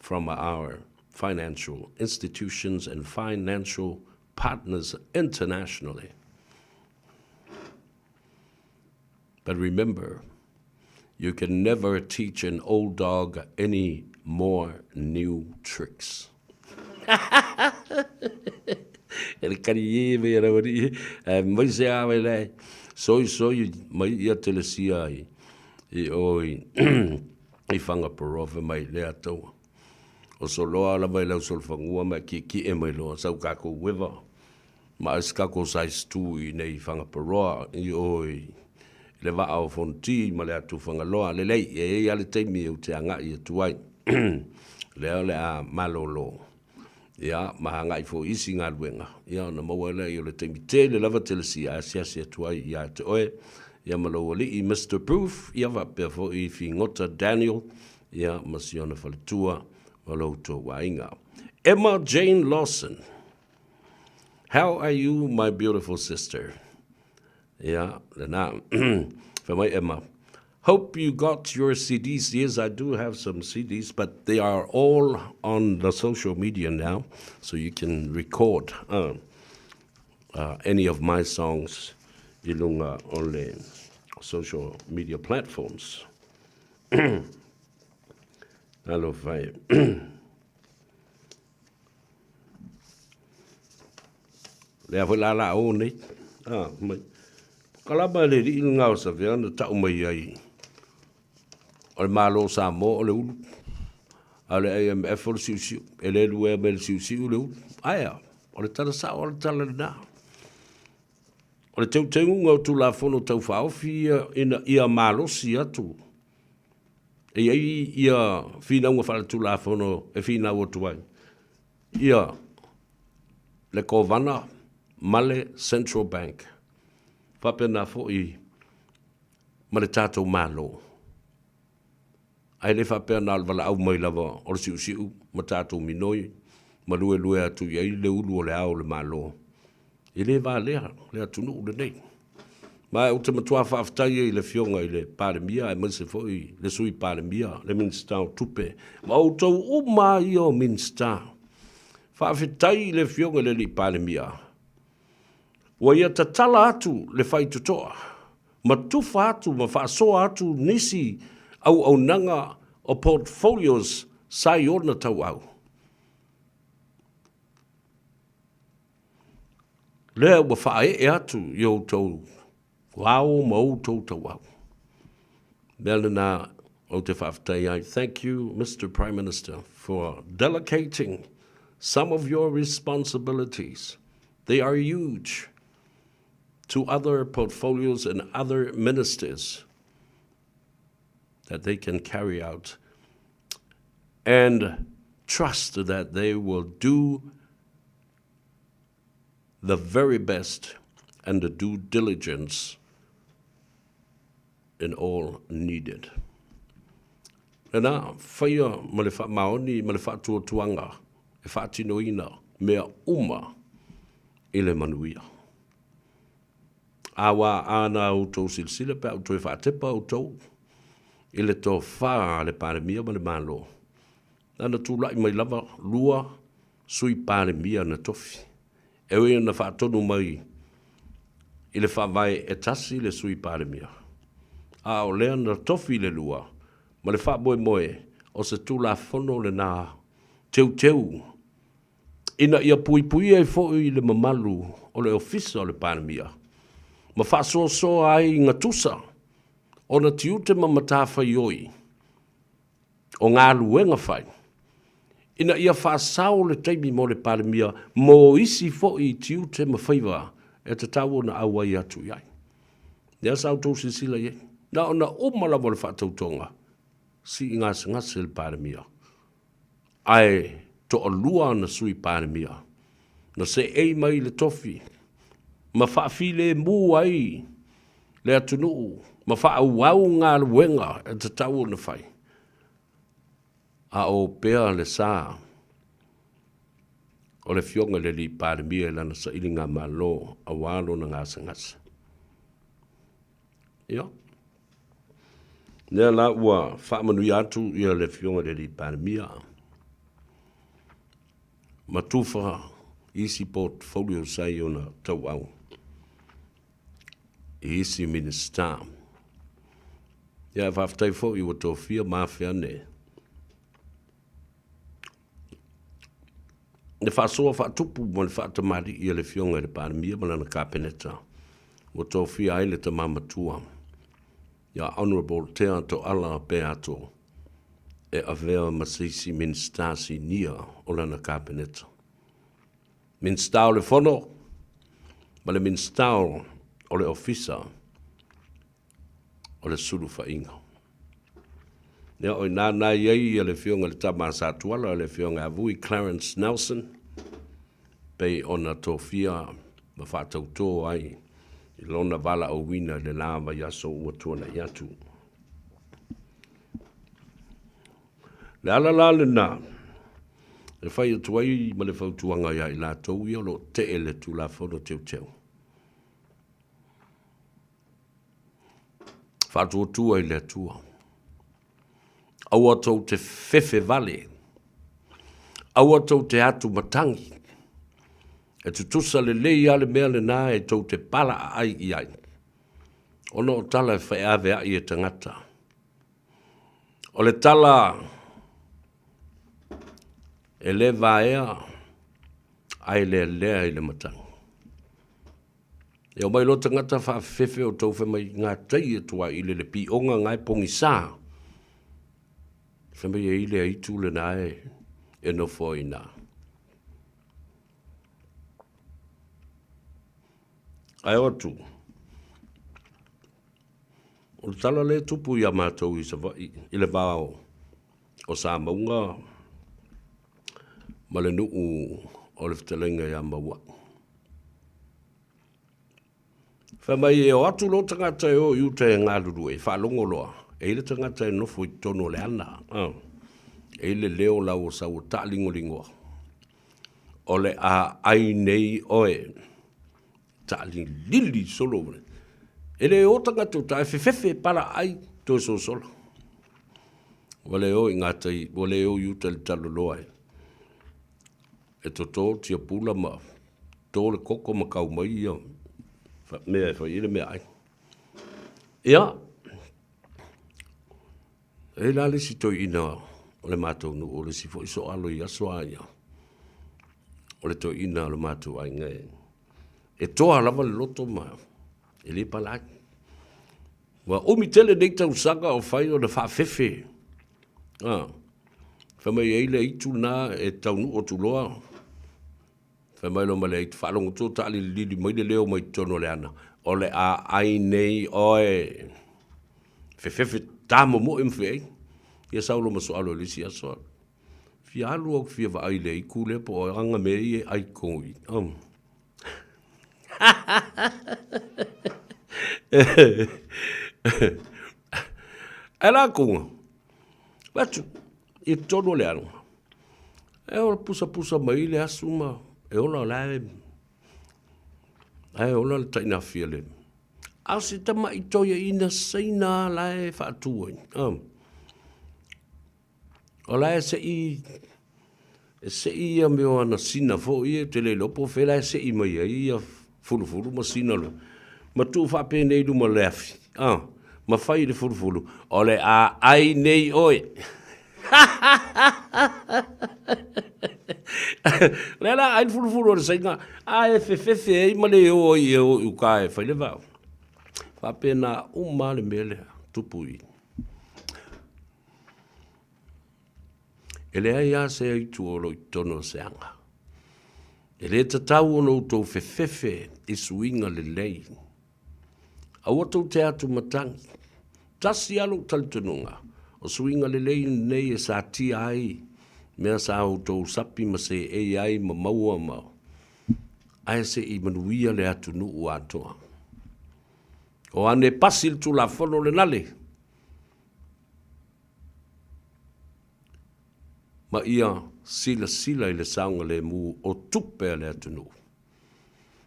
from our financial institutions and financial partners internationally. But remember, you can never teach an old dog any more new tricks. Ele kari me era wari mai se ave le soi mai ia telesia I oi I whanga parova mai le atou. O so loa la vai lau sol whangua mai ki e mai loa sau kako wewa. Ma es kako sais tu I nei whanga paroa I oi le wa au fonti ma le atu whanga loa le lei e ale teimi u te anga I atuai. Leo le a malolo. Ia maha ngai fo isi ngā luenga. Ia na maua le I le teimi te le lava telesi a siasi atuai ia te oe. Ia malo li I Mr. Proof. Ia va pe fo I fi ngota Daniel. Ia masiona faletua. Emma Jane Lawson. How are you, my beautiful sister? Yeah, for my Emma. Hope you got your CDs. Yes, I do have some CDs, but they are all on the social media now, so you can record any of my songs ilunga on the social media platforms. Alo fai. Lea foi la o nei. Mai. Kala ba le ri ngau sa vea na tau mai ai. O le malo Samoa o le ulu. A le AMF o le siu. E le lue me le siu le ulu. Aia. O le tala sa o le tala na. O le tau ngau tu la fono tau whaofi ia malo si atu. E ai ia fina unga whala tu la fono e fina o tuai. Ia le kovana Male Central Bank. Whapena fo i ma le tātou malo. Ai le whapena alwala au mai lava o le siu ma tātou minoi ma lue atu i ai le ulu o le au le malo. I le vā lea tunu le nei. Ma o te matua whaafitai i le fionga i le pāremia e mese fo i le sui pāremia le minsta o tupe. Ma o tau uma i o minsta. Whaafitai i le fionga le li pāremia. Wa ia tatala atu le whai tutoa. Ma tufa atu, ma whaasoa atu nisi au nanga o portfolios sai ona tau au. Lea wa whae atu i o tau wao ma o tau tau au. Melina o te whaafitai ai. Thank you, Mr. Prime Minister, for delegating some of your responsibilities. They are huge. To other portfolios and other ministers that they can carry out and trust that they will do the very best and the due diligence in all needed. Nā, whaia ma le whaamaoni, ma le whaatuatuanga, e whaatinoina, mea uma i le manuia. Awa ana o tau silsila pe au toi whaatepa o tau. I le tō whaa le pāremia ma le malo. Nana tūlai mai lava lua sui pāremia na tofi. Ewe na whaatonu mai i le whaavai e tasi le sui pāremia. A o lea na tofi le lua ma le whaamoe moe o se tūla whono le nā teu. Ina ia pui e fo i le mamalu o le ofisa o le pāremia. Ma whaasoa ai ngā tusa o na tiute ma matawhai oi o ngā luenga whai. Ina ia whaasao le teimi mo le pāremia mo isi fo i tiute ma Faiva e te tau na awai atu iai. Nea sao tau sisila ye. Na ona umalawa le whaatautonga si ngase le pāremia. Ai to o lua na sui pāremia. Na se ei mai le tofi. Ma whaafile mu ai le atunu. Ma whaauau ngā luenga e te tau na whai. A o pēr le sā. O le fionga le li pāremia lana sa ili ngā malo a wālo na ngasa. Ia. Nea la ua whaamanui atu ia le fionga le li pāremia. Ma tuwha isi portfolio sai o na tau au. Isi minister. Ia whaftai fo i wato fia mafia ne. Ne whasoa whaatupu mo le whaatamari i le fionga le pāremia mana na kāpeneta. Wato fia aile ta mamatua. Ia honorable tea to ala pe ato. E avea masisi minister si nia o lana kāpeneta. Minister o le fono. Ma le minister o le ofisa o le sulu whainga. Nea oi nā iei le fionga le tamasa tuala le fionga avui Clarence Nelson pei ona tō fia ma whātautō ai i lona wala o wina le lāma yaso ua tuana i atu. Le ala le nā le whai atuai ma le whautuanga ia i lātou i olo te ele tu la whono teu. Whātua tua i lea tua. Aua tau te whewhe vale. Aua tau te atu matangi. E tu tusa le lei ale mea le nā e tau te pala ai i ai. Ono o tala e whai ave ai e tangata. O le tala e le vaea ai le lea i le matanga. E o mai lo tangata whaafefe o tau mai ngā tei e tua i le pi onga ngai pongi sā. Whamai e ile ai tū le nae e no fōi nā. Ai o tū. O tala le tupu i a mātou i le vāo o Samoa ma le nuu o le fitalenga i a maua. Whamai e o atu lo tangata e o iu te ngā ruru e whalongo loa. E le tangata e nofo i tono le ana. E le leo lau o sau ta lingolingoa. O le a ai nei oe. Ta lili solo. E le o tangata o ta e whewhewe para ai to so solo. Wale o i ngatai, wale o iu te talo loa e. E to tō tia pula ma. Tō le koko ma kau mai ia. Mea e whaile mea ai. Ia. E la le si toi ina o le mātou nu o le si fo iso alo i aso aia. O le toi ina o le mātou ai ngai. E toa lava le loto ma. E le palai. Wa omi tele nei tau sanga o whai o le whaafefe. Whamai eile itu nā e tau nu o tuloa. Whamai lo male eit whalongo tō tali lili mai le leo mai tono le ana. O le a ai nei oe. Whewhewe tāmo mo imwhei. Ia saulo maso alo lisi asoa. Fia alu au fia wa aile i kule po o anga me i e ai kongui. E la konga. Watu, i tono le anu. E ora pusa mai le asuma. E ola lae. E ola le taina fia le. Au si tama i toia ina seina lae whaatuoi. O lae se i a meo ana sina fo i e te le lopo fe lae se i mai i a fulu ma sina lo. Ma tu whape nei du ma leafi. Ma whai le fulu. O le a ai nei oe. Lela ai fulu o le sainga. A e whewhewe e ma le o i e o uka e whaile vau. Whape na umale mele tupui. E le ai a se ai tuolo i tono seanga. E le tatau ono tau whewhewe i suinga le lei. A watau te atu matangi. Tasi alo talitununga. O suinga le lei nei e sa tia ai. Mea sa au tau sapi ma se e ai ma maua ma. Ai se i manuia le atu nuu atoa. O ane pasil tu la fono le nale. Ma ia sila i le saunga le mu o tupe le atunu.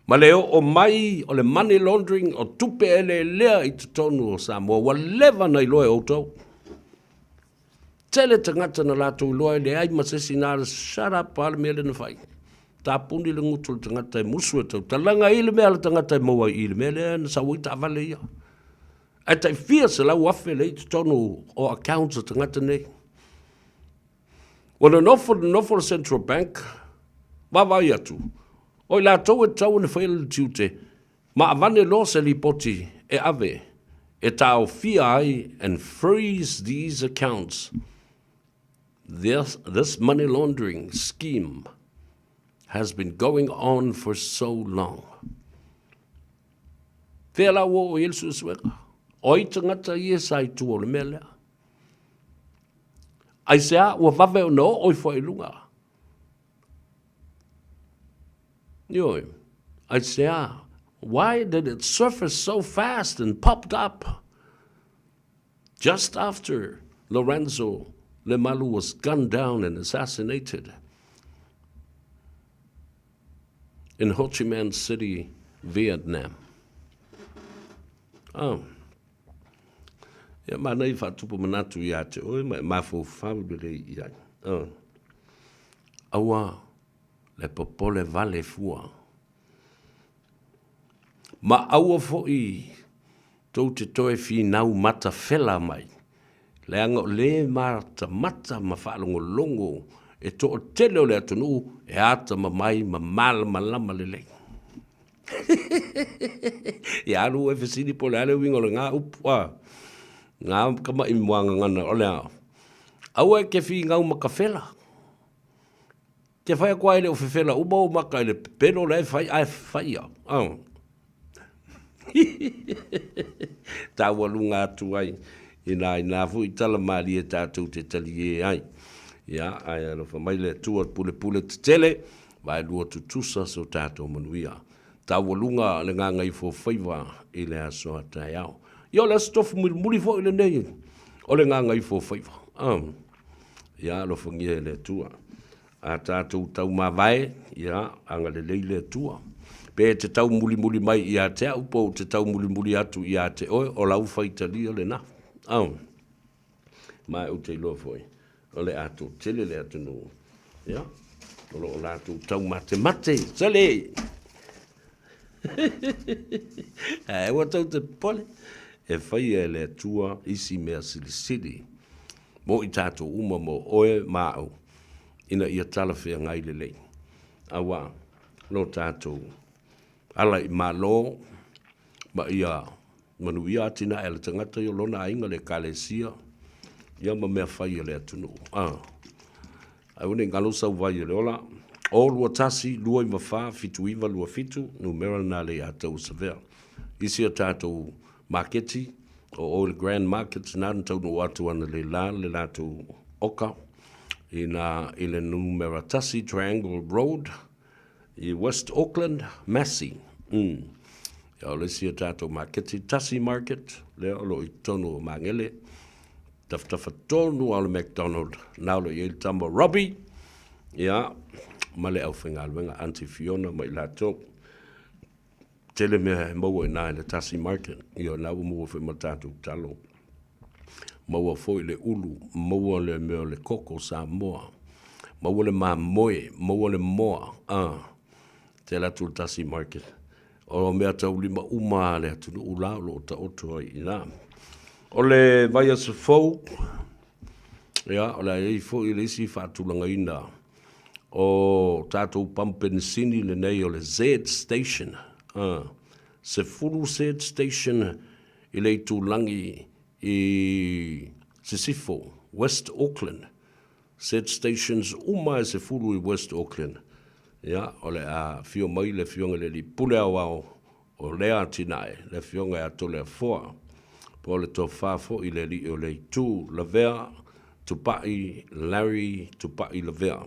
Ma leo o mai o le money laundering o tupe ele lea i tutonu o Samoa wa leva na iloe o tau. Tele tangata na lato iloe le ai masesi nara shut up ala mele na fai. Ta pundi le ngutu le tangata e musu e tau. Talanga ile mea le tangata e maua ile mea lea na sawa i ta avale ia. Ai tai fia se lau afe le i tutonu o accounts o tangata nei. Wana nofo Central Bank, wawai atu. Oi la tau e tau ne whaile tiute, ma avane lo se li poti e ave, e tau fia ai and freeze these accounts. This money laundering scheme has been going on for so long. Fea la wo o ilsu swega. Oi tangata i e sai tu o le mele. Ai sea ua vave o no oi fo ilunga. Yoi. Ai sea, why did it surface so fast and popped up? Just after Lorenzo Lemalu was gunned down and assassinated in Ho Chi Minh City, Vietnam. Ia mana I whatupu manatu I ate, oi mafo whawibere I ai. Awa, le popole vale fua. Ma aua fo I, tau te toe fi nau mata whela mai. Le anga o le mata ma whaalongolongo e to o tele o le atunu e ata mai ma malama le lei. Ia alu e fesini po le ale wingo le ngā upua. Ngā kama i mwanga ngana o le au. Au e ke fi ngau makawhela. Ke whai kua ele o whewhela uma o maka ele peno le whai ai whai au. Tā walunga atu ai. Ina fu i tala maari e tātou te tali e ai. Ia, ai alo whamai le tua pule te tele. Vai lua tutusa so tātou manuia. Tā walunga le ngā Gagaifo Faiva i le asoa tai au. Ia le stofu muri fo i le nei. O le ngā Gagaifo Faiva. Ia, alo whangia le tua. A tātou tau mawai, ia, anga le leile tua. Pe te tau muli mai i a te au po, te tau muli atu i a te oe, o lau whaitali o le na. Mai o te loa foi. O le atu tele le atu no. Ia, o lo atu tau mate, sale! E wa tau te pole. E whai e le tua isi mea sili. Mo i tātou uma mo oe māu. Ina ia tala whea ngai le lei. Awa, lo tātou. Ala i malo, ma ia manu ia tina e le tangata i o lona ainga le kalesia. Ia ma mea whai le atunu. Ai une ngalo sau vai le ola. O lua tasi, lua i mawha, fitu iwa, lua fitu, numera nā le atau savea. Isi a tātou marketi, o le grand markets, nā tau no atu ana le lātou oka. I le numera tasi, Triangle Road, i West Auckland, Massey. Ia o le sia tātou marketi, Tasi Market, lea o lo i tono o mangele, taftafa tonu o le McDonald, nā lo i tamba Robbie, ia, ma le au whenga aluenga, Auntie Fiona, mai lātou, tele mea he maua i nā le Tasi Market, ia nā maua whenga tātou talo. Maua foi le ulu, maua le mea le koko Samoa, maua le mamoe, maua le moa, te la tu Tasi Market. O mea tau lima uma le atu no ula lo ta oto ai ina. O le vai se fou, ia, o le ei fo i le isi whaatulanga ina. O tātou Pampenisini le nei o le Z Station. Se furu Z Station i le tūlangi i Sisifo, West Auckland. Z Stations uma e se furu i West Auckland. Ia, o le a fio mai le fionga le li pule au o lea tinae, le fionga e ato le foa. Po le to fafo i le li o le tu lavea, tupai, Larry, tupai lavea.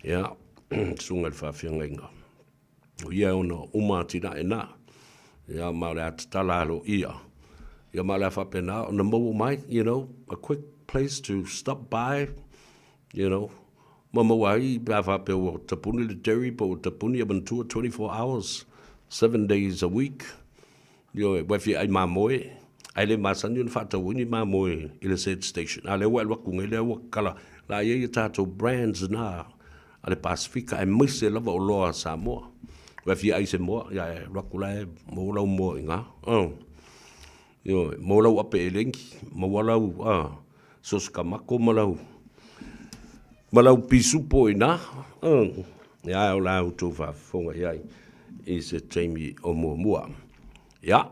Ia, sunga le fafionga inga. O ia ona uma tinae na. Ia, ma le atatala alo ia. Ia ma le whapena, on the mobile mic, you know, a quick place to stop by, you know. Mamawai, Bavape, or Tapuni, the dairy, but Tapuni, I've been 24 hours, 7 days a week. You know, if you, my moe, I live my son, you fat, winnie my moe, in a said station. I live well, walking, I live color, la ye tato brands na, at the Pacifica, I miss the love of Law Samoa. If you ice more, yeah, rockula, molo more, you know, molo up a link, mawala, so skamako malau. Malau pisu po ina. Ia o la uto fa fonga iai. I se teimi o mua. Ia.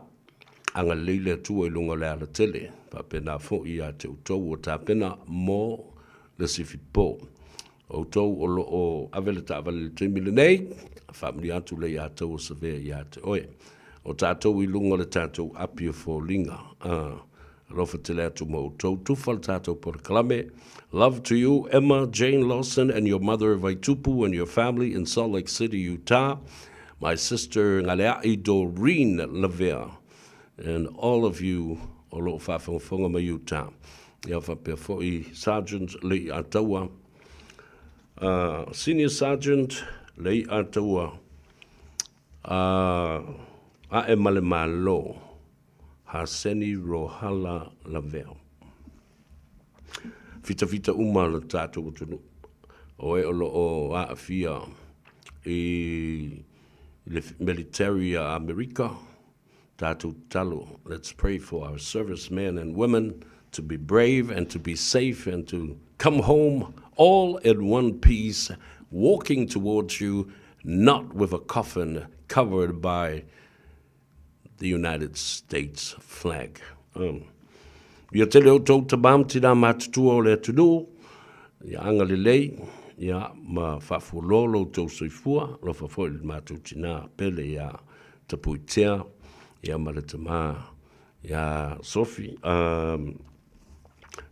Anga leile tua i lunga le ala tele. Pa pena fo ia te utou o ta pena mo le sifi po. O utou o lo o avele ta avele teimi le nei. Famili atu le ia tau o save ia te oe. O tātou i lunga le tātou apia fo linga. Rofa te lea tu mo tau tufal tātou por kalame. Love to you, Emma Jane Lawson, and your mother Vaitupu and your family in Salt Lake City, Utah. My sister Ngaleai Doreen Lavea, and all of you, Olo Fafonga Utah. Yafa Foi Sergeant Lei Atawa, Senior Sergeant Lei Atawa, Aemale Malo. Haseni Rohala Lavea. Fita uma le tātou tunu. O e olo o aafia i le military America. Tātou talo. Let's pray for our servicemen and women to be brave and to be safe and to come home all in one piece, walking towards you, not with a coffin covered by the United States flag. Ia tele o tau tabam tina matutua o le tudu, ia anga le lei, ia ma whafulolo tau soifua, lo whafoi le matu tina pele ia tapuitea, ia maletama, ia Sofi,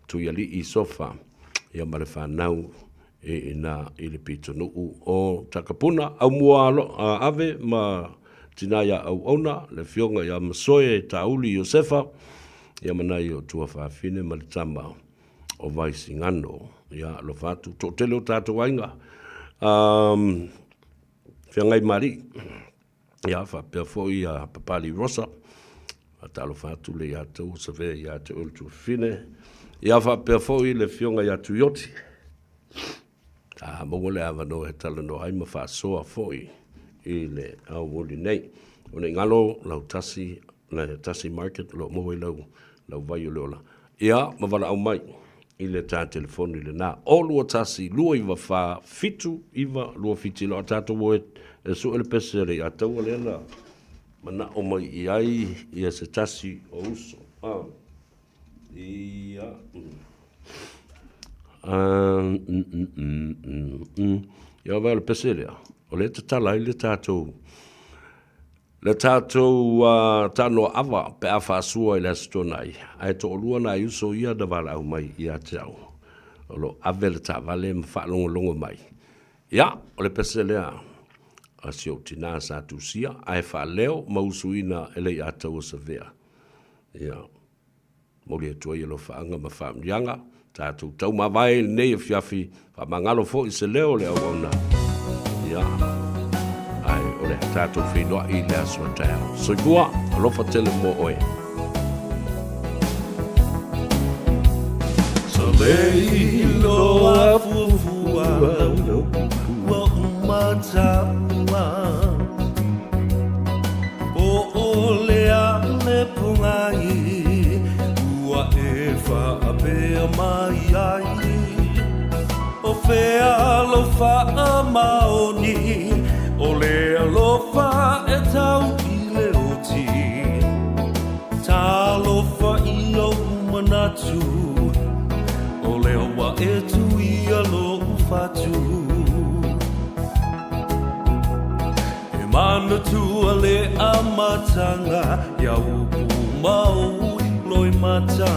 tu ia li I sofa, ia male whanau e ina I le pitonuu o takapuna, au mualo ave ma tina ia au ona, le fionga ia masoe tauli Iosefa, ia manai o tua whawhine maletama o vaisi ngano, ia lo fatu, to tele o tātou ainga, whiangai mari, ia whapea foi ia papali rosa, a talo fatu le ia tau save ia te ultu fine, ia whapea foi le fionga ia tuyoti, mongole awa no he tala no haima whasoa foi I le au woli nei, o ne ngalo lau tasi, na tasi market, lo moe lau vai o leola. Ia, mawala au mai, I le tā telefoni le nā. O lua tasi, lua iwa wha fitu, iwa lua fiti lo a tātou moe, e su ele pesere, a tau le na, mana o mai I ai, ia se tasi o uso. Ia, ia vai le pesere, o le tatala I le tātou, tano awa pe a whaasua I le astonai. Ai to olua na iuso ia da wala au mai ia te au. Olo ave le ta vale ma whaalongo mai. Ia, o le pese lea. A si o tina sa tu sia. Ai whaaleo mausuina ele I ata o sa vea. Ia. Mori e tua ilo whaanga ma whaamrianga. Tātou tau ma vai nei e fiafi. Wha mangalo fo I se leo le au ona. Ia. O le tātou whenua I le asua tau. Soifua, alofa tele mo oe. So leilo a fuafua wa umataua o ole a le pungai ua e whaapea mai ai o whea lo wha maoni o le alofa e tau I le oti Ta alofa I o manatu O le awa e tu I alo ufatu E manatu a le amatanga Ia upu mau loi mata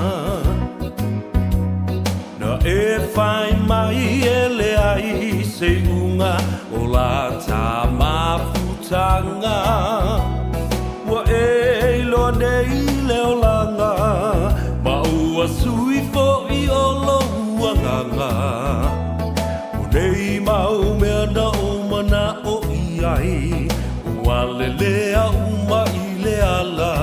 Na e whai mai e le ai se unga O la ta mafutanga Wa e ilo nei leo langa Ma ua sui fo I o lo uanganga O nei mau mea na o mana o I ai Ua le lea uma I le ala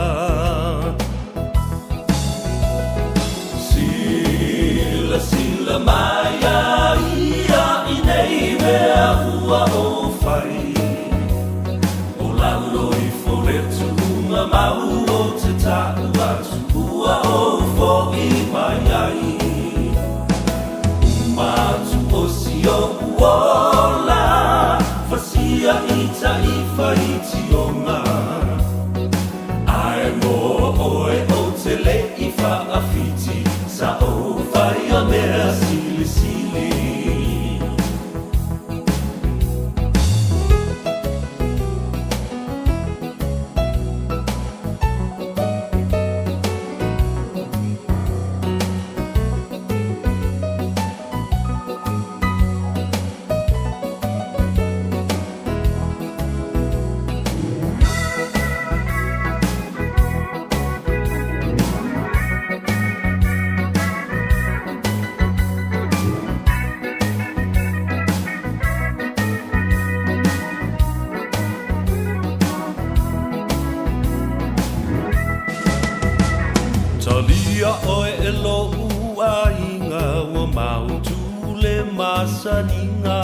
Sila mai a ia I nei mea ua o whai O lalo I foletu unga mau o te tāu atu Ua o fo I mai ai Umatu o si o uola Fasia I ta I whaiti o ngā Ai mo oe o te le I whaafiti Sa o whai a mea sili sili Talia oe e lo ua inga Ua mau tu le masaninga